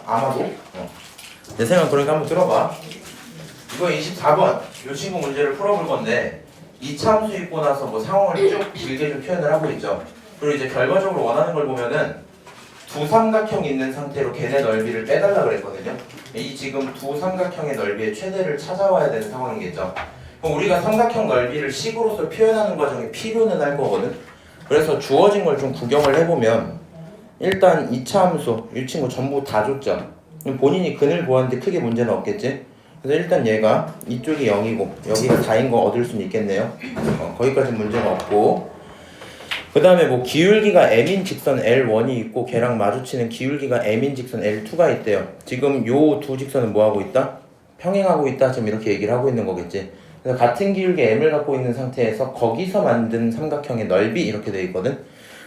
아마도. 내 생각 그러니까 한번 들어봐. 이거 24번 이 친구 문제를 풀어볼 건데 이차함수 있고 나서 뭐 상황을 쭉 길게 좀 표현을 하고 있죠. 그리고 이제 결과적으로 원하는 걸 보면은 두 삼각형이 있는 상태로 걔네 넓이를 빼달라 그랬거든요. 이 지금 두 삼각형의 넓이의 최대를 찾아와야 되는 상황이겠죠. 그럼 우리가 삼각형 넓이를 식으로서 표현하는 과정에 필요는 할 거거든. 그래서 주어진 걸 좀 구경을 해보면 일단 이차함수 이 친구 전부 다 줬죠. 본인이 근을 보았는데 크게 문제는 없겠지. 그래서 일단 얘가 이쪽이 0이고 여기가 4인 거 얻을 수는 있겠네요. 거기까지 문제가 없고, 그 다음에 뭐 기울기가 m인 직선 L1이 있고 걔랑 마주치는 기울기가 m인 직선 L2가 있대요. 지금 요 두 직선은 뭐 하고 있다? 평행하고 있다. 지금 이렇게 얘기를 하고 있는 거겠지. 그래서 같은 기울기 m을 갖고 있는 상태에서 거기서 만든 삼각형의 넓이 이렇게 돼 있거든.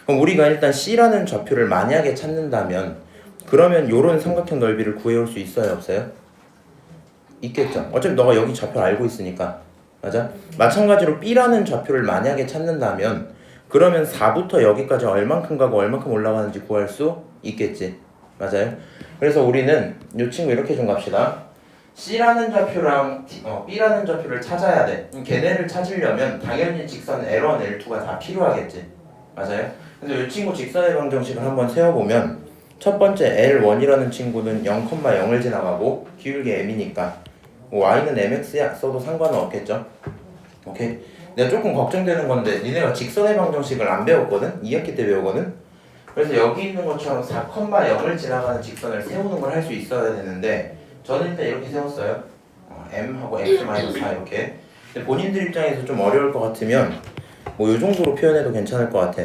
그럼 우리가 일단 C라는 좌표를 만약에 찾는다면 그러면 요런 삼각형 넓이를 구해올 수 있어요, 없어요? 있겠죠. 어차피 너가 여기 좌표를 알고 있으니까. 맞아? 마찬가지로 B라는 좌표를 만약에 찾는다면 그러면 4부터 여기까지 얼만큼 가고 얼만큼 올라가는지 구할 수 있겠지. 맞아요? 그래서 우리는 이 친구 이렇게 좀 갑시다. C라는 좌표랑 B라는 좌표를 찾아야 돼. 걔네를 찾으려면 당연히 직선 L1, L2가 다 필요하겠지. 맞아요? 그래서 이 친구 직선의 방정식을 한번 세워보면 첫 번째 L1이라는 친구는 0,0을 지나가고 기울기 m이니까 y는 mx야 써도 상관은 없겠죠. 오케이? 내가 조금 걱정되는 건데 니네가 직선의 방정식을 안 배웠거든? 2학기 때 배우거든? 그래서 여기 있는 것처럼 4,0을 지나가는 직선을 세우는 걸 할 수 있어야 되는데 저는 일단 이렇게 세웠어요. m하고 x-4 이렇게. 근데 본인들 입장에서 좀 어려울 것 같으면 뭐 요 정도로 표현해도 괜찮을 것 같아.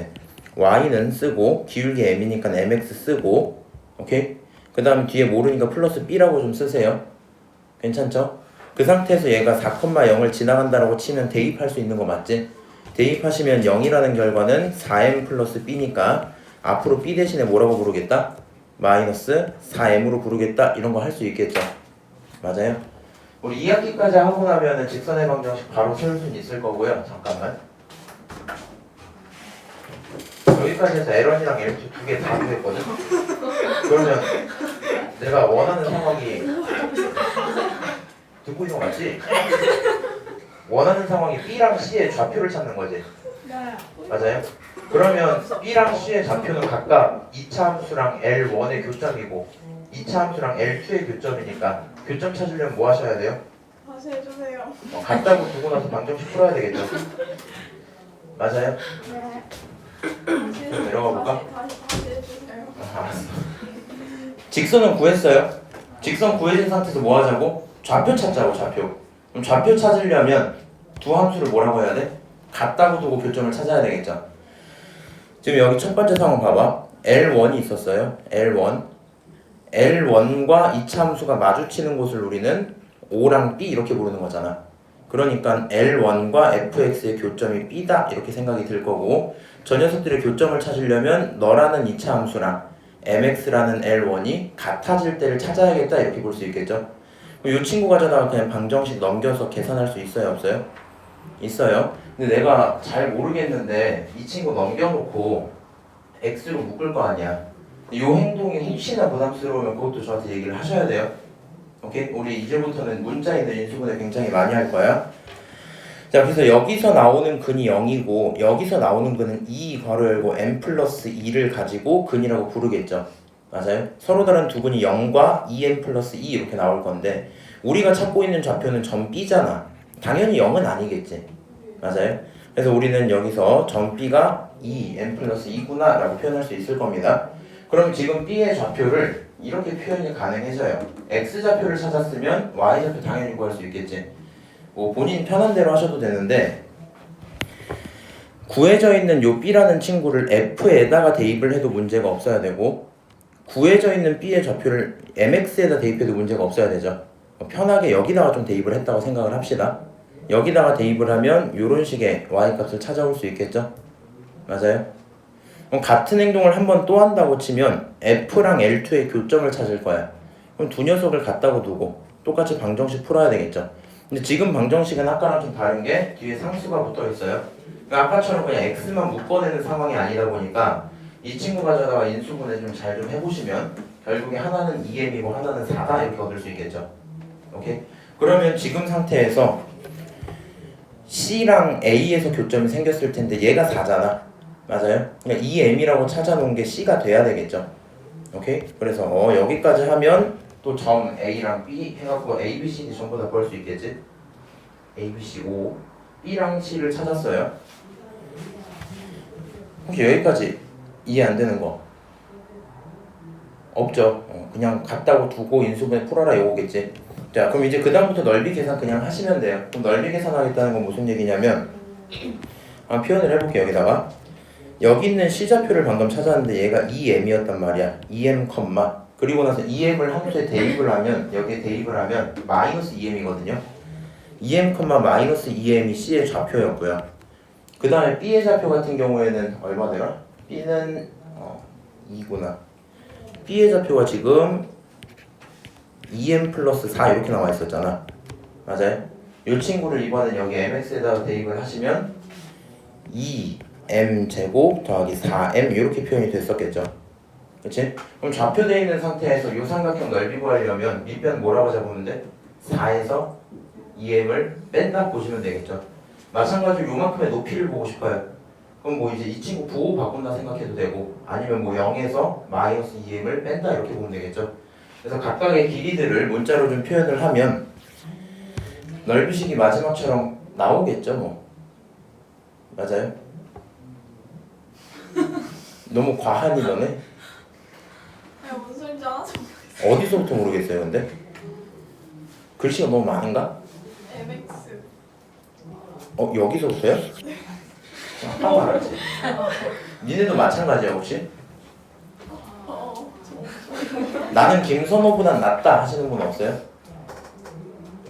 y는 쓰고 기울기 m이니까 mx 쓰고, 오케이? 그 다음 뒤에 모르니까 플러스 b라고 좀 쓰세요. 괜찮죠? 그 상태에서 얘가 4,0을 지나간다라고 치면 대입할 수 있는 거 맞지? 대입하시면 0이라는 결과는 4m 플러스 b니까 앞으로 b 대신에 뭐라고 부르겠다? 마이너스 4m으로 부르겠다. 이런 거 할 수 있겠죠? 맞아요? 우리 2학기까지 하고 나면은 직선의 방정식 바로 세울 수는 있을 거고요. 잠깐만. 여기까지 해서 L1이랑 L2 두 개 다 구했거든? 그러면 내가 원하는 상황이 듣고 있는 거 맞지? 원하는 상황이 B랑 C의 좌표를 찾는 거지? 맞아요? 그러면 B랑 C의 좌표는 각각 2차 함수랑 L1의 교점이고 2차 함수랑 L2의 교점이니까 교점 찾으려면 뭐 하셔야 돼요? 다시 해주세요. 같다고 두고 나서 방정식 풀어야 되겠죠? 맞아요? 네. 좀 내려가 볼까? 다시 해주세요. 알았어. 직선은 구했어요. 직선 구해진 상태에서 뭐 하자고? 좌표 찾자고, 좌표. 그럼 좌표 찾으려면 두 함수를 뭐라고 해야 돼? 같다고 두고 교점을 찾아야 되겠죠. 지금 여기 첫 번째 상황 봐봐. L1이 있었어요. L1. L1과 2차 함수가 마주치는 곳을 우리는 O랑 B 이렇게 부르는 거잖아. 그러니까 L1과 fx의 교점이 B다 이렇게 생각이 들 거고, 저 녀석들의 교점을 찾으려면 너라는 2차 함수랑 mx라는 L1이 같아질 때를 찾아야겠다 이렇게 볼 수 있겠죠. 이 친구 가져다가 그냥 방정식 넘겨서 계산할 수 있어요, 없어요? 있어요. 근데 내가 잘 모르겠는데 이 친구 넘겨놓고 x로 묶을 거 아니야. 이 행동이 혹시나 부담스러우면 그것도 저한테 얘기를 하셔야 돼요. 오케이? 우리 이제부터는 문자 있는 인수분해 굉장히 많이 할 거야. 자, 그래서 여기서 나오는 근이 0이고 여기서 나오는 근은 2 괄호 열고 m 플러스 2를 가지고 근이라고 부르겠죠. 맞아요? 서로 다른 두 근이 0과 2m 플러스 2 이렇게 나올 건데 우리가 찾고 있는 좌표는 점 B잖아. 당연히 0은 아니겠지. 맞아요? 그래서 우리는 여기서 점 B가 2m 플러스 2구나 라고 표현할 수 있을 겁니다. 그럼 지금 B의 좌표를 이렇게 표현이 가능해져요. X좌표를 찾았으면 Y좌표 당연히 구할 수 있겠지. 뭐 본인 편한 대로 하셔도 되는데 구해져 있는 요 B라는 친구를 F에다가 대입을 해도 문제가 없어야 되고 구해져 있는 B의 좌표를 MX에다 대입해도 문제가 없어야 되죠. 편하게 여기다가 좀 대입을 했다고 생각을 합시다. 여기다가 대입을 하면 요런 식의 Y값을 찾아올 수 있겠죠. 맞아요? 그럼 같은 행동을 한 번 또 한다고 치면 F랑 L2의 교점을 찾을 거야. 그럼 두 녀석을 같다고 두고 똑같이 방정식 풀어야 되겠죠. 근데 지금 방정식은 아까랑 좀 다른 게 뒤에 상수가 붙어 있어요. 그러니까 아까처럼 그냥 x만 묶어내는 상황이 아니다 보니까 이 친구 가져다가 인수분해 좀 잘 좀 해보시면 결국에 하나는 2m이고 하나는 4다 이렇게 얻을 수 있겠죠. 오케이? 그러면 지금 상태에서 C랑 A에서 교점이 생겼을 텐데 얘가 4잖아. 맞아요? 그러니까 2m이라고 찾아놓은 게 C가 돼야 되겠죠. 오케이? 그래서 여기까지 하면 또 점 A랑 B 해갖고 A, B, C, D 전부 다 구할 수 있겠지? A, B, C, O B랑 C를 찾았어요. 혹시 여기까지 이해 안 되는 거 없죠? 그냥 같다고 두고 인수분해 풀어라 이거겠지. 자, 그럼 이제 그 다음부터 넓이 계산 그냥 하시면 돼요. 그럼 넓이 계산하겠다는 건 무슨 얘기냐면 표현을 해볼게요. 여기다가 여기 있는 C좌표를 방금 찾았는데 얘가 2m이었단 말이야. 2m, 그리고 나서 2m을 함수에 대입을 하면 여기에 대입을 하면 마이너스 2m이거든요. 2m, 마이너스 2m이 C의 좌표였고요. 그 다음에 B의 좌표 같은 경우에는 얼마더라? B는 2구나. B의 좌표가 지금 2m 플러스 4 이렇게 나와 있었잖아. 맞아요? 이 친구를 이번엔 여기 mx에다가 대입을 하시면 2m 제곱 더하기 4m 이렇게 표현이 됐었겠죠. 그치? 그럼 좌표되어 있는 상태에서 이 삼각형 넓이 구하려면 밑변 뭐라고 잡으면 돼? 4에서 2m을 뺀다 보시면 되겠죠. 마찬가지로 요만큼의 높이를 보고 싶어요. 그럼 뭐 이제 이 친구 부호 바꾼다 생각해도 되고 아니면 뭐 0에서 마이너스 2m을 뺀다 이렇게 보면 되겠죠. 그래서 각각의 길이들을 문자로 좀 표현을 하면 넓이식이 마지막처럼 나오겠죠 뭐. 맞아요? 너무 과하니 너네? 무슨 소리인지 하나도 어디서부터 모르겠어요 근데? 글씨가 너무 많은가? MX. 여기서부터요? 아까 말하지. 니네도 마찬가지야 혹시? 나는 김선호보단 낫다 하시는 분 없어요?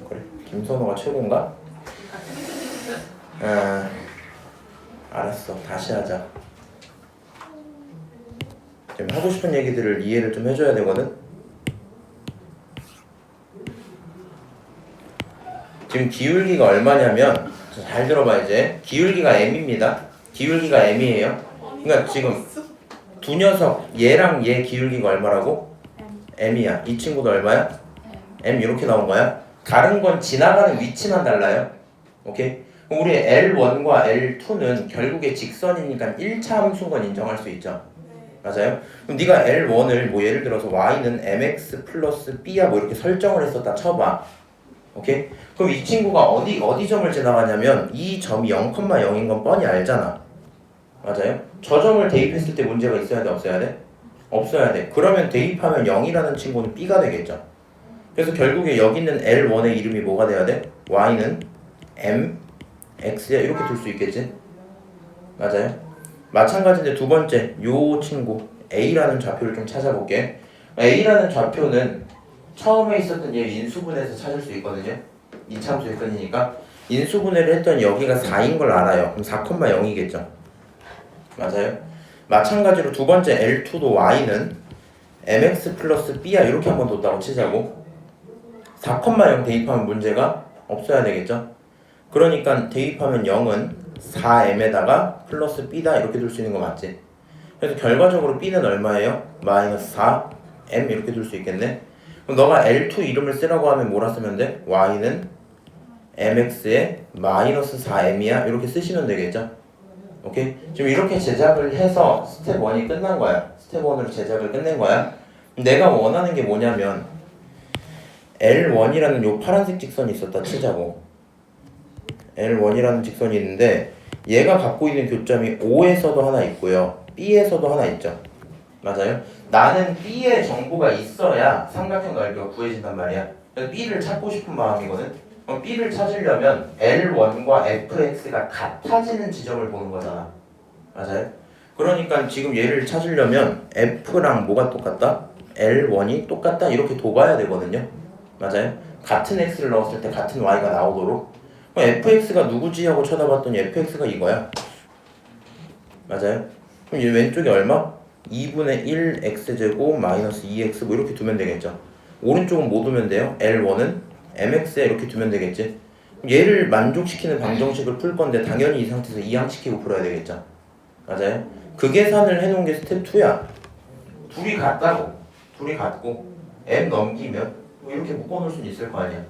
그래? 김선호가 최고인가? 알았어. 다시 하자. 지금 하고 싶은 얘기들을 이해를 좀 해줘야 되거든? 지금 기울기가 얼마냐면 잘 들어봐 이제. 기울기가 m입니다. 기울기가 m이에요. 그러니까 지금 두 녀석 얘랑 얘 기울기가 얼마라고? m이야. 이 친구도 얼마야? m 이렇게 나온 거야. 다른 건 지나가는 위치만 달라요. 오케이? 그럼 우리 L1과 L2는 결국에 직선이니까 1차 함수인 건 인정할 수 있죠. 맞아요? 그럼 네가 L1을 뭐 예를 들어서 y는 mx 플러스 b야 뭐 이렇게 설정을 했었다 쳐봐. 오케이? 그럼 이 친구가 어디 점을 지나가냐면 이 점이 0,0인 건 뻔히 알잖아. 맞아요? 저 점을 대입했을 때 문제가 있어야 돼 없어야 돼? 없어야 돼. 그러면 대입하면 0이라는 친구는 b가 되겠죠. 그래서 결국에 여기 있는 L1의 이름이 뭐가 돼야 돼? y는 m, x야 이렇게 둘 수 있겠지? 맞아요? 마찬가지인데 두 번째 요 친구 a라는 좌표를 좀 찾아볼게. a라는 좌표는 처음에 있었던 얘 인수분해에서 찾을 수 있거든요. 이차함수의 끈이니까 인수분해를 했던 여기가 4인 걸 알아요. 그럼 4,0이겠죠. 맞아요? 마찬가지로 두 번째 L2도 y는 mx 플러스 b야 이렇게 한번 뒀다고 치자고. 4,0 대입하면 문제가 없어야 되겠죠. 그러니까 대입하면 0은 4m에다가 플러스 b다 이렇게 둘 수 있는 거 맞지? 그래서 결과적으로 b는 얼마예요? 마이너스 4m 이렇게 둘 수 있겠네. 그럼 너가 L2 이름을 쓰라고 하면 뭐라 쓰면 돼? y는 mx에 마이너스 4m이야 이렇게 쓰시면 되겠죠. 오케이? 지금 이렇게 제작을 해서 스텝 1이 끝난 거야. 스텝 1으로 제작을 끝낸 거야. 내가 원하는 게 뭐냐면 L1이라는 요 파란색 직선이 있었다 치자고. L1이라는 직선이 있는데 얘가 갖고 있는 교점이 O에서도 하나 있고요. B에서도 하나 있죠. 맞아요? 나는 B의 정보가 있어야 삼각형 넓이가 구해진단 말이야. 그래서 B를 찾고 싶은 마음이거든. 그럼 B를 찾으려면 L1과 fx가 같아지는 지점을 보는 거잖아. 맞아요? 그러니까 지금 얘를 찾으려면 f랑 뭐가 똑같다? L1이 똑같다 이렇게 둬봐야 되거든요. 맞아요? 같은 x를 넣었을 때 같은 y가 나오도록. 그럼 fx가 누구지 하고 쳐다봤더니 fx가 이거야. 맞아요? 그럼 얘 왼쪽이 얼마? 2분의 1 x제곱 마이너스 2x 뭐 이렇게 두면 되겠죠. 오른쪽은 뭐 두면 돼요? L1은 mx에 이렇게 두면 되겠지. 얘를 만족시키는 방정식을 풀 건데 당연히 이 상태에서 이항시키고 풀어야 되겠죠. 맞아요? 그 계산을 해놓은 게 스텝 2야. 둘이 같다고. 둘이 같고 m 넘기면 뭐 이렇게 묶어놓을 수는 있을 거 아니야.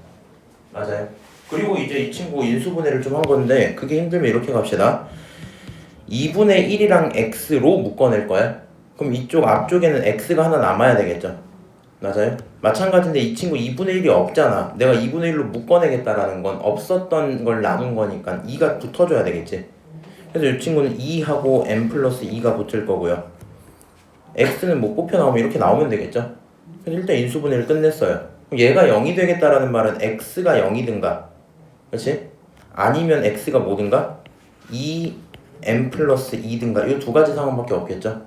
맞아요. 그리고 이제 이 친구 인수분해를 좀 한 건데 그게 힘들면 이렇게 갑시다. 2분의 1이랑 x로 묶어낼 거야. 그럼 이쪽 앞쪽에는 x가 하나 남아야 되겠죠. 맞아요? 마찬가지인데 이 친구 2분의 1이 없잖아. 내가 2분의 1로 묶어내겠다라는 건 없었던 걸 나눈 거니까 2가 붙어줘야 되겠지. 그래서 이 친구는 2하고 m 플러스 2가 붙을 거고요. x는 뭐 뽑혀 나오면 이렇게 나오면 되겠죠. 그래서 일단 인수분해를 끝냈어요. 그럼 얘가 0이 되겠다라는 말은 x가 0이든가, 그렇지? 아니면 x가 뭐든가 2m 플러스 2든가 이 두 가지 상황밖에 없겠죠.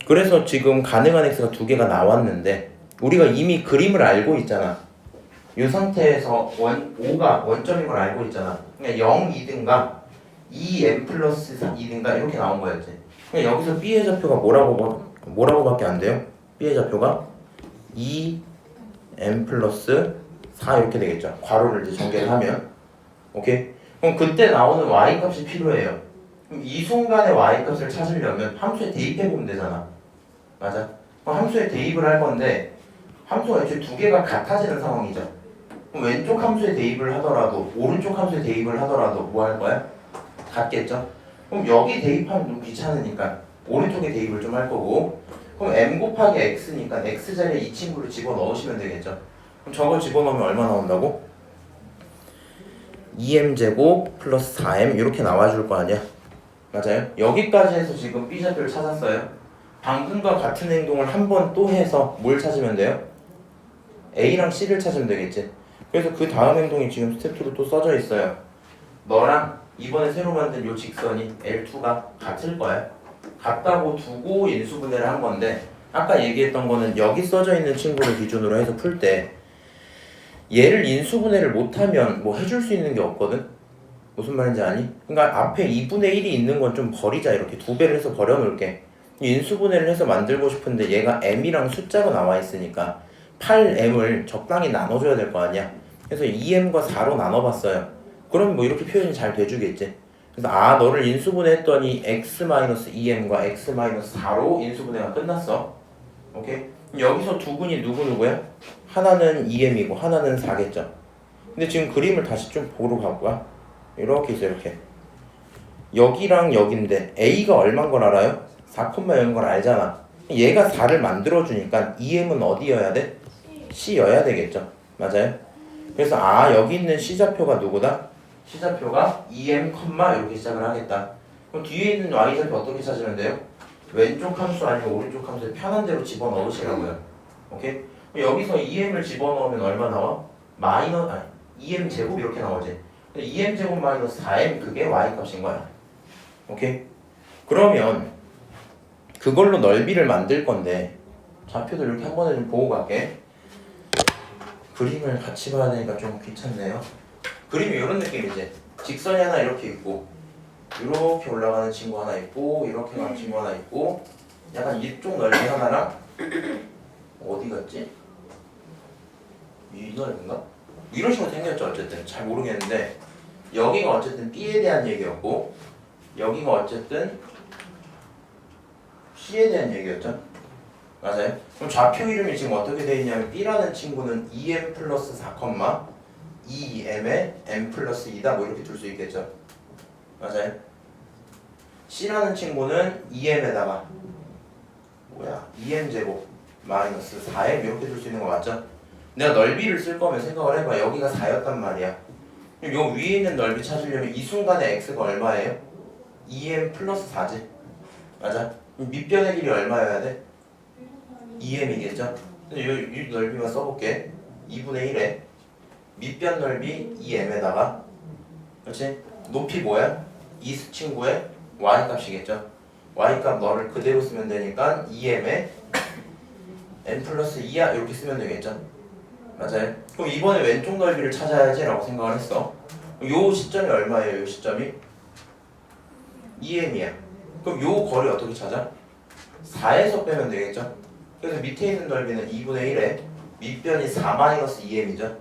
그래서 지금 가능한 x가 두 개가 나왔는데 우리가 이미 그림을 알고 있잖아. 이 상태에서 5가 원점인 걸 알고 있잖아. 그러니까 0이든가 2m 플러스 2든가 이렇게 나온 거였지. 그러니까 여기서 b의 좌표가 뭐라고밖에 안 돼요? b의 좌표가 2m 플러스 4 이렇게 되겠죠. 괄호를 이제 전개를 하면. 오케이? 그럼 그때 나오는 y 값이 필요해요. 그럼 이 순간의 y 값을 찾으려면 함수에 대입해보면 되잖아. 맞아? 그럼 함수에 대입을 할 건데 함수가 애초에 두 개가 같아지는 상황이죠. 그럼 왼쪽 함수에 대입을 하더라도 오른쪽 함수에 대입을 하더라도 뭐 할 거야? 같겠죠? 그럼 여기 대입하면 좀 귀찮으니까 오른쪽에 대입을 좀 할 거고, 그럼 m 곱하기 x니까 x 자리에 이 친구를 집어넣으시면 되겠죠. 그럼 저거 집어넣으면 얼마 나온다고? 2m제곱 플러스 4m 이렇게 나와줄 거 아니야. 맞아요? 여기까지 해서 지금 b좌표를 찾았어요. 방금과 같은 행동을 한 번 또 해서 뭘 찾으면 돼요? a랑 c를 찾으면 되겠지. 그래서 그 다음 행동이 지금 스텝 2로 또 써져 있어요. 너랑 이번에 새로 만든 요 직선이 L2가 같을 거야. 같다고 두고 인수분해를 한 건데 아까 얘기했던 거는 여기 써져 있는 친구를 기준으로 해서 풀 때 얘를 인수분해를 못하면 뭐 해줄 수 있는 게 없거든? 무슨 말인지 아니? 그러니까 앞에 2분의 1이 있는 건 좀 버리자. 이렇게 두 배를 해서 버려놓을게. 인수분해를 해서 만들고 싶은데 얘가 m이랑 숫자가 나와 있으니까 8m을 적당히 나눠줘야 될 거 아니야. 그래서 2m과 4로 나눠봤어요. 그럼 뭐 이렇게 표현이 잘 돼주겠지. 그래서 너를 인수분해 했더니 x-2m과 x-4로 인수분해가 끝났어. 오케이? 여기서 두 분이 누구누구야? 하나는 2m이고 하나는 4겠죠. 근데 지금 그림을 다시 좀 보러 가볼까? 이렇게 있어. 이렇게 여기랑 여긴데 a가 얼마인 걸 알아요? 4,0인 걸 알잖아. 얘가 4를 만들어주니까 2m은 어디여야 돼? C여야 되겠죠. 맞아요? 그래서 여기 있는 C좌표가 누구다? C좌표가 2m, 이렇게 시작을 하겠다. 그럼 뒤에 있는 Y좌표 어떻게 찾으면 돼요? 왼쪽 함수 아니면 오른쪽 함수에 편한 대로 집어넣으시라고요. 오케이? 여기서 2m을 집어넣으면 얼마 나와? 2m 제곱 이렇게 나오지. 2m 제곱 마이너스 4m 그게 Y 값인 거야. 오케이? 그러면 그걸로 넓이를 만들 건데 좌표들 이렇게 한 번에 좀 보고 갈게. 그림을 같이 봐야 되니까 좀 귀찮네요. 그림이 이런 느낌이지. 직선이 하나 이렇게 있고 이렇게 올라가는 친구 하나 있고 이렇게 가는 친구 하나 있고 약간 이쪽 넓이 하나랑 어디 갔지? 이 넓인가? 이런 식으로 생겼죠. 어쨌든 잘 모르겠는데 여기가 어쨌든 B에 대한 얘기였고 여기가 어쨌든 C에 대한 얘기였죠. 맞아요? 그럼 좌표 이름이 지금 어떻게 되어 있냐면 B라는 친구는 2m 플러스 4, 2m에 m 플러스 2다 뭐 이렇게 둘 수 있겠죠. 맞아요? C라는 친구는 2m에다가 2m 제곱 마이너스 4m 이렇게 둘 수 있는 거 맞죠? 내가 넓이를 쓸 거면 생각을 해봐. 여기가 4였단 말이야. 그럼 요 위에 있는 넓이 찾으려면 이 순간에 x가 얼마예요? 2m 플러스 4지. 맞아? 밑변의 길이 얼마여야 돼? 2m이겠죠? 이 넓이만 써볼게. 2분의 1에 밑변 넓이 2m에다가 그렇지? 높이 뭐야? 이 친구의 y값이겠죠? y값 너를 그대로 쓰면 되니까 2m에 m 플러스 2야 이렇게 쓰면 되겠죠? 맞아요? 그럼 이번에 왼쪽 넓이를 찾아야지 라고 생각을 했어. 요 시점이 얼마예요? 요 시점이? 2m이야. 그럼 요 거리 어떻게 찾아? 4에서 빼면 되겠죠? 그래서 밑에 있는 넓이는 2분의 1에 밑변이 4-2m이죠.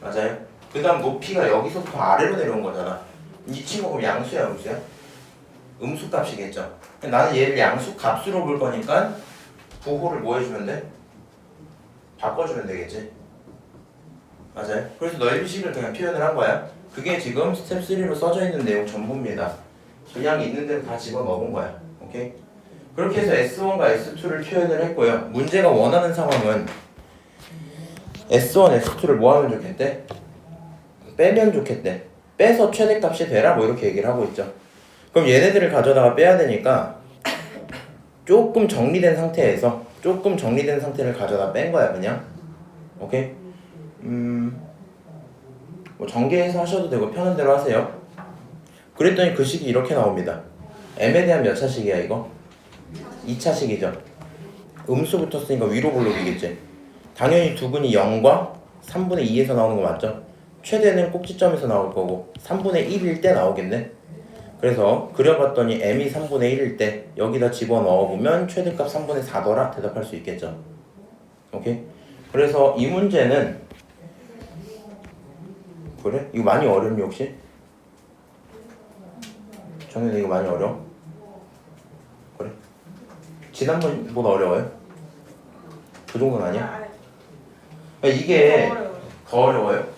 맞아요? 그 다음 높이가 여기서부터 아래로 내려온 거잖아. 이 친구 그럼 양수야 음수야? 음수 값이겠죠. 나는 얘를 양수 값으로 볼 거니까 부호를 뭐 해주면 돼? 바꿔주면 되겠지. 맞아요. 그래서 넓이식을 그냥 표현을 한 거야. 그게 지금 스텝 3로 써져 있는 내용 전부입니다. 그냥 있는 데로 다 집어넣은 거야. 오케이? 그렇게 해서 S1과 S2를 표현을 했고요. 문제가 원하는 상황은 S1, S2를 뭐 하면 좋겠대? 빼면 좋겠대. 빼서 최대값이 되라 뭐 이렇게 얘기를 하고 있죠. 그럼 얘네들을 가져다가 빼야 되니까 조금 정리된 상태를 가져다 뺀 거야 그냥. 오케이? 뭐 전개해서 하셔도 되고 편한 대로 하세요. 그랬더니 그 식이 이렇게 나옵니다. m에 대한 몇 차식이야 이거? 2차식이죠. 음수 붙었으니까 위로 볼록이겠지. 당연히 두근이 0과 3분의 2에서 나오는 거 맞죠? 최대는 꼭지점에서 나올 거고 3분의 1일 때 나오겠네. 그래서 그려봤더니 m이 3분의 1일 때 여기다 집어넣어보면 최대값 3분의 4더라 대답할 수 있겠죠. 오케이? 그래서 이 문제는 그래? 이거 많이 어렵니 혹시? 정현이 이거 많이 어려워? 그래? 지난번보다 어려워요? 그 정도는 아니야? 그러니까 이게 더 어려워요?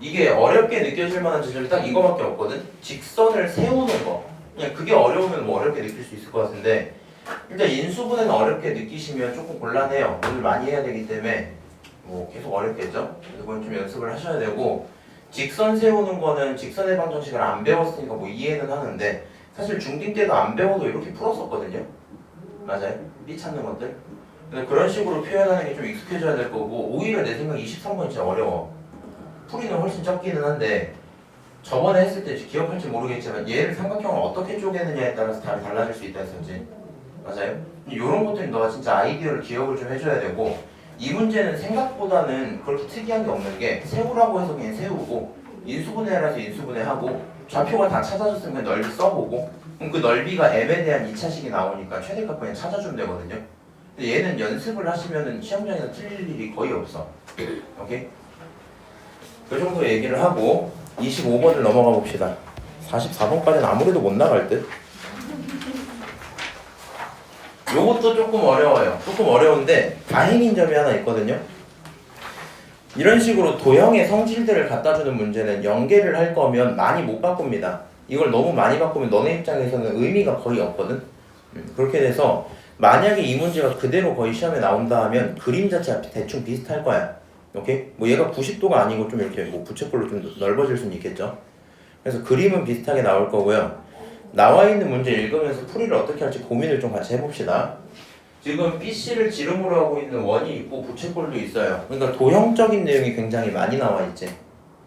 이게 어렵게 느껴질 만한 지점이 딱 이거밖에 없거든? 직선을 세우는 거. 그냥 그게 어려우면 뭐 어렵게 느낄 수 있을 것 같은데 일단 인수분해는 어렵게 느끼시면 조금 곤란해요. 오늘 많이 해야 되기 때문에 뭐 계속 어렵겠죠? 그래서 그건 좀 연습을 하셔야 되고 직선 세우는 거는 직선의 방정식을 안 배웠으니까 뭐 이해는 하는데 사실 중딩 때도 안 배워도 이렇게 풀었었거든요. 맞아요? 삐 찾는 것들. 근데 그런 식으로 표현하는 게 좀 익숙해져야 될 거고 오히려 내 생각에 23번 진짜 어려워. 풀이는 훨씬 적기는 한데 저번에 했을 때 기억할지 모르겠지만 얘를 삼각형을 어떻게 쪼개느냐에 따라서 답이 달라질 수 있다 했었지. 맞아요? 이런 것들은 너가 진짜 아이디어를 기억을 좀 해줘야 되고 이 문제는 생각보다는 그렇게 특이한 게 없는 게 세우라고 해서 그냥 세우고 인수분해라서 인수분해하고 좌표가 다 찾아졌으면 그냥 넓이 써보고 그럼 그 넓이가 m에 대한 2차식이 나오니까 최대값 그냥 찾아주면 되거든요. 근데 얘는 연습을 하시면은 시험장에서 틀릴 일이 거의 없어. 오케이? 그 정도 얘기를 하고 25번을 넘어가 봅시다. 44번까지는 아무래도 못 나갈 듯? 요것도 조금 어려워요. 조금 어려운데 다행인 점이 하나 있거든요. 이런 식으로 도형의 성질들을 갖다주는 문제는 연계를 할 거면 많이 못 바꿉니다. 이걸 너무 많이 바꾸면 너네 입장에서는 의미가 거의 없거든. 그렇게 돼서 만약에 이 문제가 그대로 거의 시험에 나온다 하면 그림 자체가 대충 비슷할 거야. 오케이? 뭐 얘가 90도가 아니고 좀 이렇게 뭐 부채꼴로 좀 넓어질 수는 있겠죠. 그래서 그림은 비슷하게 나올 거고요. 나와 있는 문제 읽으면서 풀이를 어떻게 할지 고민을 좀 같이 해봅시다. 지금 BC를 지름으로 하고 있는 원이 있고 부채꼴도 있어요. 그러니까 도형적인 내용이 굉장히 많이 나와 있지.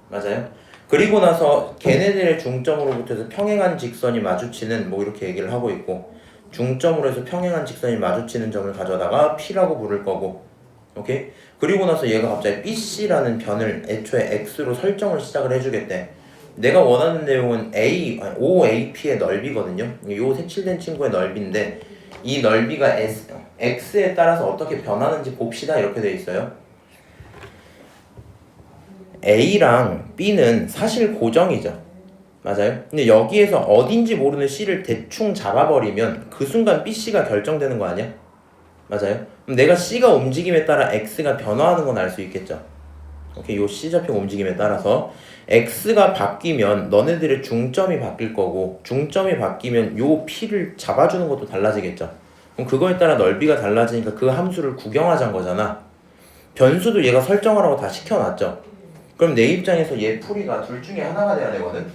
맞아요? 그리고 나서 걔네들의 중점으로부터 해서 평행한 직선이 마주치는 뭐 이렇게 얘기를 하고 있고 중점으로 해서 평행한 직선이 마주치는 점을 가져다가 P라고 부를 거고 오케이? 그리고 나서 얘가 갑자기 BC라는 변을 애초에 X로 설정을 시작을 해주겠대. 내가 원하는 내용은 OAP의 넓이거든요. 요 색칠된 친구의 넓이인데 이 넓이가 X에 따라서 어떻게 변하는지 봅시다 이렇게 돼 있어요. A랑 B는 사실 고정이죠. 맞아요? 근데 여기에서 어딘지 모르는 C를 대충 잡아버리면 그 순간 BC가 결정되는 거 아니야? 맞아요? 그럼 내가 C가 움직임에 따라 X가 변화하는 건 알 수 있겠죠. 오케이, 요 C좌표 움직임에 따라서 X가 바뀌면 너네들의 중점이 바뀔 거고 중점이 바뀌면 요 P를 잡아주는 것도 달라지겠죠. 그럼 그거에 따라 넓이가 달라지니까 그 함수를 구경하자는 거잖아. 변수도 얘가 설정하라고 다 시켜놨죠. 그럼 내 입장에서 얘 풀이가 둘 중에 하나가 돼야 되거든.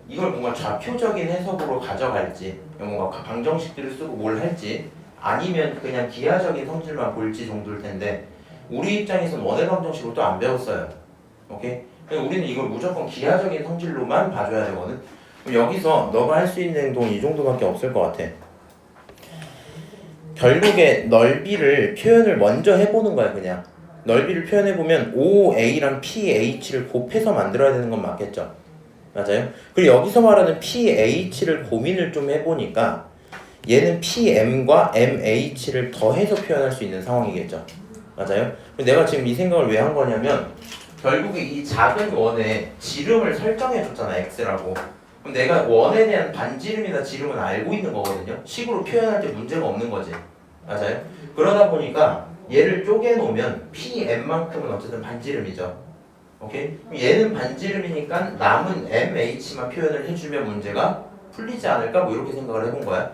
이걸 뭔가 좌표적인 해석으로 가져갈지 뭔가 방정식들을 쓰고 뭘 할지 아니면 그냥 기하적인 성질만 볼지 정도일 텐데 우리 입장에서는 원의 방정식을 또 안 배웠어요. 오케이? 우리는 이걸 무조건 기하적인 성질로만 봐줘야 되거든. 그럼 여기서 너가 할 수 있는 행동은 이 정도밖에 없을 것 같아. 결국에 넓이를 표현을 먼저 해보는 거야. 그냥 넓이를 표현해보면 OA랑 PH를 곱해서 만들어야 되는 건 맞겠죠. 맞아요? 그리고 여기서 말하는 PH를 고민을 좀 해보니까 얘는 PM과 MH를 더해서 표현할 수 있는 상황이겠죠. 맞아요? 내가 지금 이 생각을 왜 한 거냐면 결국에 이 작은 원에 지름을 설정해줬잖아. X라고. 그럼 내가 원에 대한 반지름이나 지름은 알고 있는 거거든요. 식으로 표현할 때 문제가 없는 거지. 맞아요? 그러다 보니까 얘를 쪼개놓으면 PM만큼은 어쨌든 반지름이죠. 오케이? 그럼 얘는 반지름이니까 남은 MH만 표현을 해주면 문제가 풀리지 않을까? 뭐 이렇게 생각을 해본 거야.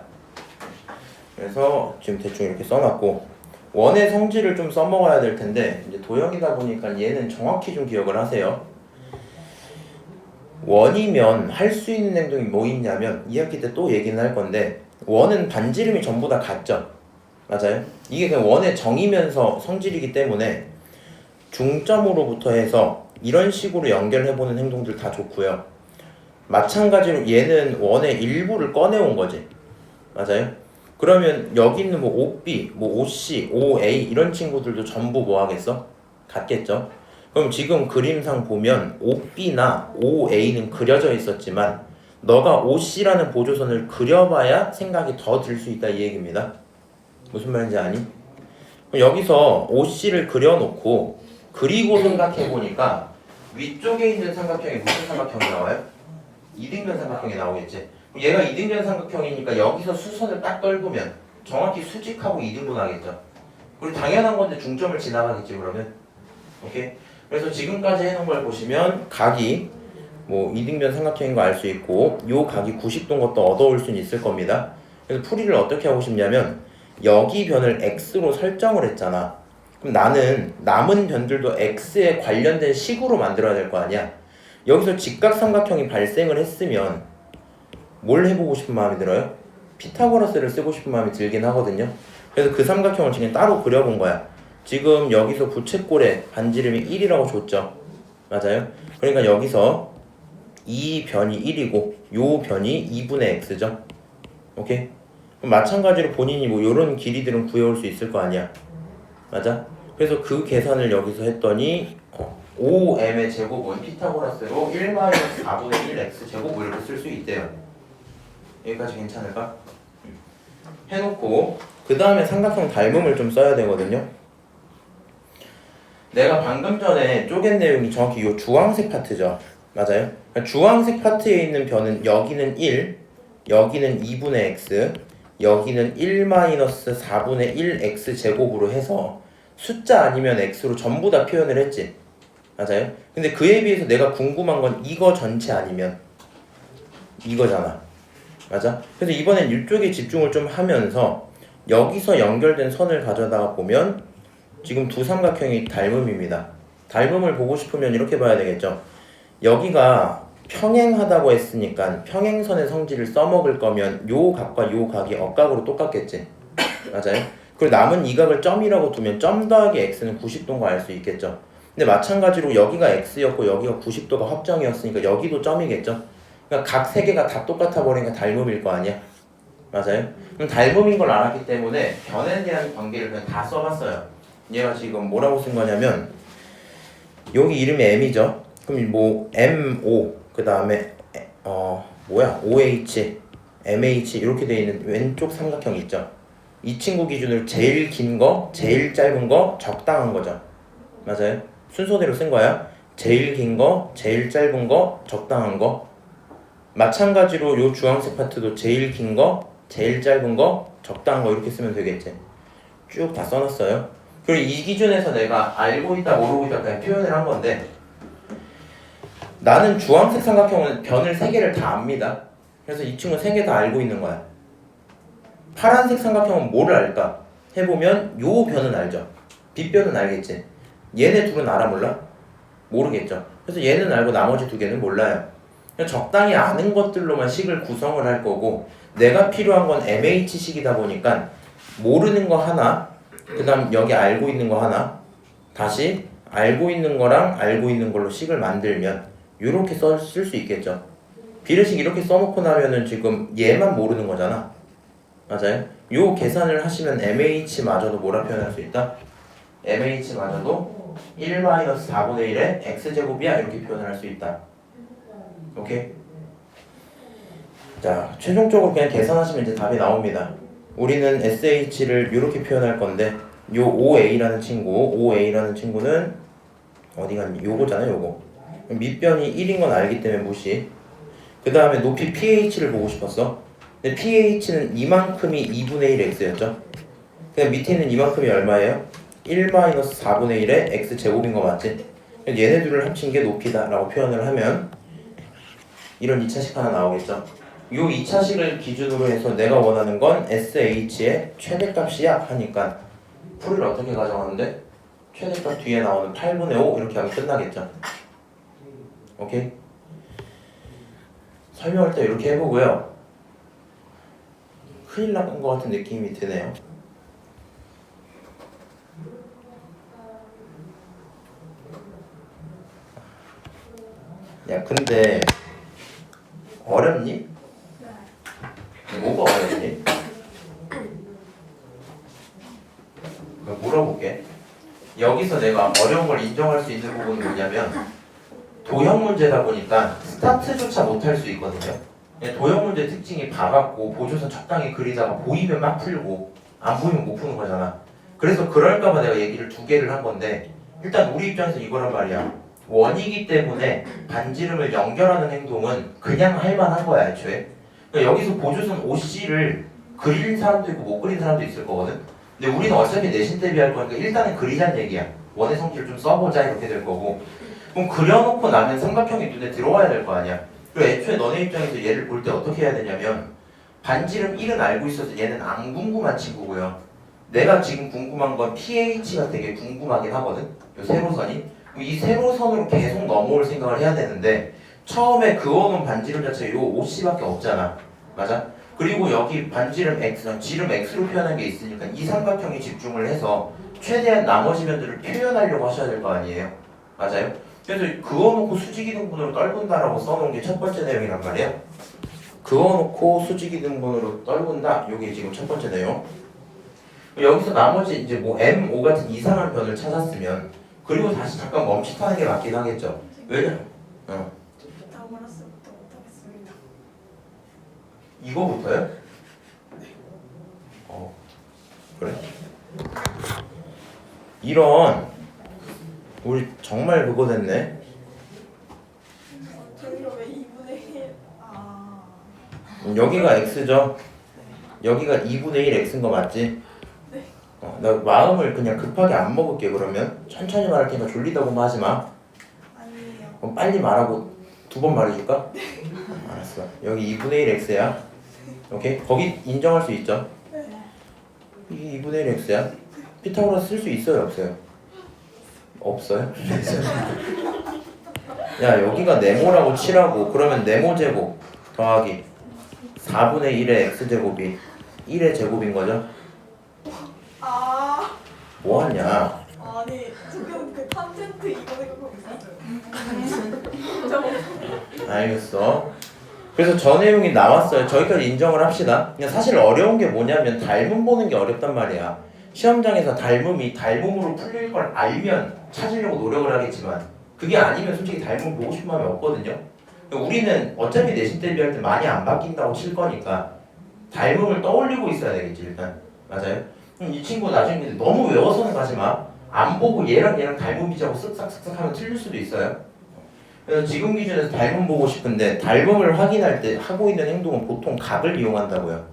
그래서 지금 대충 이렇게 써놨고 원의 성질을 좀 써먹어야 될 텐데 이제 도형이다 보니까 얘는 정확히 좀 기억을 하세요. 원이면 할 수 있는 행동이 뭐 있냐면 2학기 때 또 얘기는 할 건데 원은 반지름이 전부 다 같죠. 맞아요? 이게 그냥 원의 정이면서 성질이기 때문에 중점으로부터 해서 이런 식으로 연결해보는 행동들 다 좋고요. 마찬가지로 얘는 원의 일부를 꺼내온 거지. 맞아요? 그러면 여기 있는 뭐 OB, 뭐 OC, OA 이런 친구들도 전부 뭐 하겠어? 같겠죠? 그럼 지금 그림상 보면 OB나 OA는 그려져 있었지만 너가 OC라는 보조선을 그려봐야 생각이 더 들 수 있다 이 얘기입니다. 무슨 말인지 아니? 그럼 여기서 OC를 그려놓고 그리고 생각해보니까 위쪽에 있는 삼각형이 무슨 삼각형이 나와요? 이등변 삼각형이 나오겠지. 얘가 이등변 삼각형이니까 여기서 수선을 딱 떨구면 정확히 수직하고 이등분하겠죠. 그리고 당연한 건데 중점을 지나가겠지 그러면. 오케이? 그래서 지금까지 해놓은 걸 보시면 각이 뭐 이등변 삼각형인 거 알 수 있고 요 각이 90도인 것도 얻어올 수는 있을 겁니다. 그래서 풀이를 어떻게 하고 싶냐면 여기 변을 x로 설정을 했잖아. 그럼 나는 남은 변들도 x에 관련된 식으로 만들어야 될 거 아니야. 여기서 직각삼각형이 발생을 했으면 뭘 해보고 싶은 마음이 들어요? 피타고라스를 쓰고 싶은 마음이 들긴 하거든요. 그래서 그 삼각형을 지금 따로 그려본 거야. 지금 여기서 부채꼴의 반지름이 1이라고 줬죠. 맞아요? 그러니까 여기서 이 변이 1이고 요 변이 2분의 x죠. 오케이? 그럼 마찬가지로 본인이 뭐 요런 길이들은 구해올 수 있을 거 아니야. 맞아? 그래서 그 계산을 여기서 했더니 5m의 제곱은 피타고라스로 1-4분의 1x 제곱 뭐 이렇게 쓸 수 있대요. 여기까지 괜찮을까? 해놓고 그 다음에 삼각형 닮음을 좀 써야 되거든요. 내가 방금 전에 쪼갠 내용이 정확히 이 주황색 파트죠. 맞아요? 그러니까 주황색 파트에 있는 변은 여기는 1, 여기는 2분의 x, 여기는 1-4분의 1x 제곱으로 해서 숫자 아니면 x로 전부 다 표현을 했지. 맞아요? 근데 그에 비해서 내가 궁금한 건 이거 전체 아니면 이거잖아. 맞아? 그래서 이번엔 이쪽에 집중을 좀 하면서 여기서 연결된 선을 가져다가 보면 지금 두 삼각형이 닮음입니다. 닮음을 보고 싶으면 이렇게 봐야 되겠죠. 여기가 평행하다고 했으니까 평행선의 성질을 써먹을 거면 요 각과 요 각이 억각으로 똑같겠지. 맞아요? 그리고 남은 이 각을 점이라고 두면 점 더하기 x는 90도인 거 알 수 있겠죠. 근데 마찬가지로 여기가 x였고 여기가 90도가 확정이었으니까 여기도 점이겠죠. 그러니까 각 세 개가 다 똑같아 버리니까 닮음일 거 아니야. 맞아요? 그럼 닮음인 걸 알았기 때문에 변에 대한 관계를 그냥 다 써봤어요. 얘가 지금 뭐라고 쓴 거냐면 여기 이름이 m이죠. 그럼 뭐 mo 그 다음에 OH, MH 이렇게 돼 있는 왼쪽 삼각형 있죠. 이 친구 기준으로 제일 긴 거, 제일 짧은 거, 적당한 거죠. 맞아요? 순서대로 쓴 거야. 제일 긴 거, 제일 짧은 거, 적당한 거. 마찬가지로 요 주황색 파트도 제일 긴 거, 제일 짧은 거, 적당한 거 이렇게 쓰면 되겠지. 쭉 다 써놨어요. 그리고 이 기준에서 내가 알고 있다 모르고 있다 그냥 표현을 한 건데 나는 주황색 삼각형은 변을 3개를 다 압니다. 그래서 이 친구는 3개 다 알고 있는 거야. 파란색 삼각형은 뭐를 알까? 해보면 요 변은 알죠. 빗변은 알겠지. 얘네 둘은 알아 몰라? 모르겠죠. 그래서 얘는 알고 나머지 2개는 몰라요. 그냥 적당히 아는 것들로만 식을 구성을 할 거고 내가 필요한 건 MH식이다 보니까 모르는 거 하나 그 다음 여기 알고 있는 거 하나 다시 알고 있는 거랑 알고 있는 걸로 식을 만들면 이렇게 쓸 수 있겠죠. 비례식 이렇게 써놓고 나면은 지금 얘만 모르는 거잖아. 맞아요? 요 계산을 하시면 MH마저도 뭐라 표현할 수 있다? MH마저도 1-4분의 1의 x제곱이야 이렇게 표현할 수 있다. 오케이? 자, 최종적으로 그냥 계산하시면 이제 답이 나옵니다. 우리는 SH를 이렇게 표현할 건데 요 OA라는 친구는 어디 갔니? 요거잖아요, 요거. 밑변이 1인 건 알기 때문에 무시. 그 다음에 높이 pH를 보고 싶었어. 근데 pH는 이만큼이 2분의 1x였죠. 그냥 밑에 있는 이만큼이 얼마예요? 1-4분의 1의 x제곱인 거 맞지? 얘네 둘을 합친 게 높이다 라고 표현을 하면 이런 2차식 하나 나오겠죠. 요 2차식을 기준으로 해서 내가 원하는 건 SH의 최대값이야 하니까 풀이를 어떻게 가져가는데? 최대값 뒤에 나오는 8분의 5 이렇게 하면 끝나겠죠. 오케이? 설명할 때 이렇게 해보고요. 큰일 나는 것 같은 느낌이 드네요. 야 근데 어렵니? 뭐가 어렵니? 물어볼게. 여기서 내가 어려운 걸 인정할 수 있는 부분은 뭐냐면 도형 문제다 보니까 스타트조차 못할 수 있거든요. 도형 문제 특징이 봐갖고 보조선 적당히 그리다가 보이면 막 풀고 안 보이면 못 푸는 거잖아. 그래서 그럴까봐 내가 얘기를 두 개를 한 건데 일단 우리 입장에서 이거란 말이야. 원이기 때문에 반지름을 연결하는 행동은 그냥 할 만한 거야 애초에. 그러니까 여기서 보조선 OC를 그릴 사람도 있고 못 그린 사람도 있을 거거든. 근데 우리는 어차피 내신 대비할 거니까 일단은 그리자는 얘기야. 원의 성질을 좀 써보자 이렇게 될 거고. 그럼 그려놓고 나면 삼각형이 눈에 들어와야 될 거 아니야. 그리고 애초에 너네 입장에서 얘를 볼 때 어떻게 해야 되냐면 반지름 1은 알고 있어서 얘는 안 궁금한 친구고요. 내가 지금 궁금한 건 pH가 되게 궁금하긴 하거든. 요 세로선이. 이 세로선으로 계속 넘어올 생각을 해야 되는데 처음에 그어놓은 반지름 자체가 요 OC밖에 없잖아. 맞아? 그리고 여기 반지름 X, 지름 X로 표현한 게 있으니까 이 삼각형에 집중을 해서 최대한 나머지 면들을 표현하려고 하셔야 될 거 아니에요. 맞아요? 그래서 그어놓고 수직이등분으로 떨군다라고 써놓은 게 첫 번째 내용이란 말이야. 그어놓고 수직이등분으로 떨군다. 이게 지금 첫 번째 내용. 여기서 나머지 이제 뭐 M5 같은 이상한 변을 찾았으면 그리고 다시 잠깐 멈칫하는 게 맞긴 하겠죠. 왜냐? 피타고라스부터 못하겠습니다. 이거부터요? 그래. 이런 우리 정말 그거 됐네. 저희가 왜 2분의 1? 여기가 x죠. 여기가 2분의 1 x인 거 맞지? 나 마음을 그냥 급하게 안 먹을게. 그러면 천천히 말할 테니까 졸리다고만 하지 마. 아니에요. 그럼 빨리 말하고 두 번 말해줄까? 알았어. 여기 2분의 1 x야. 오케이? 거기 인정할 수 있죠? 네. 이게 2분의 1 x야. 피타고라스 쓸 수 있어요 없어요? 없어요? 야 여기가 네모라고 치라고. 그러면 네모 제곱 더하기 4분의 1의 x제곱이 1의 제곱인 거죠? 뭐하냐? 아니 지금 그 탄젠트 이거 생각하고 있었어요. 알겠어. 그래서 저 내용이 나왔어요. 저기까지 인정을 합시다. 그냥 사실 어려운 게 뭐냐면 닮음 보는 게 어렵단 말이야. 시험장에서 닮음으로 풀릴 걸 알면 찾으려고 노력을 하겠지만 그게 아니면 솔직히 닮음 보고 싶은 마음이 없거든요. 우리는 어차피 내신 대비할 때 많이 안 바뀐다고 칠 거니까 닮음을 떠올리고 있어야 되겠지 일단. 맞아요? 그럼 이 친구 나중에 너무 외워서는 가지 마. 안 보고 얘랑 닮음이자고 쓱싹쓱싹 하면 틀릴 수도 있어요. 그래서 지금 기준에서 닮음 보고 싶은데 닮음을 확인할 때 하고 있는 행동은 보통 각을 이용한다고요.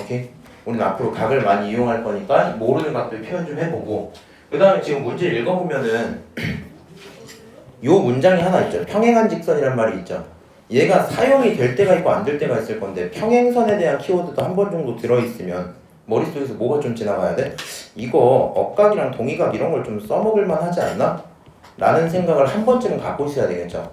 오케이? 우리는 앞으로 각을 많이 이용할 거니까 모르는 각들 표현 좀 해보고 그 다음에 지금 문제 읽어보면은 요 문장이 하나 있죠. 평행한 직선이란 말이 있죠. 얘가 사용이 될 때가 있고 안 될 때가 있을 건데 평행선에 대한 키워드도 한 번 정도 들어있으면 머릿속에서 뭐가 좀 지나가야 돼? 이거 억각이랑 동의각 이런 걸 좀 써먹을 만 하지 않나? 라는 생각을 한 번쯤은 갖고 있어야 되겠죠.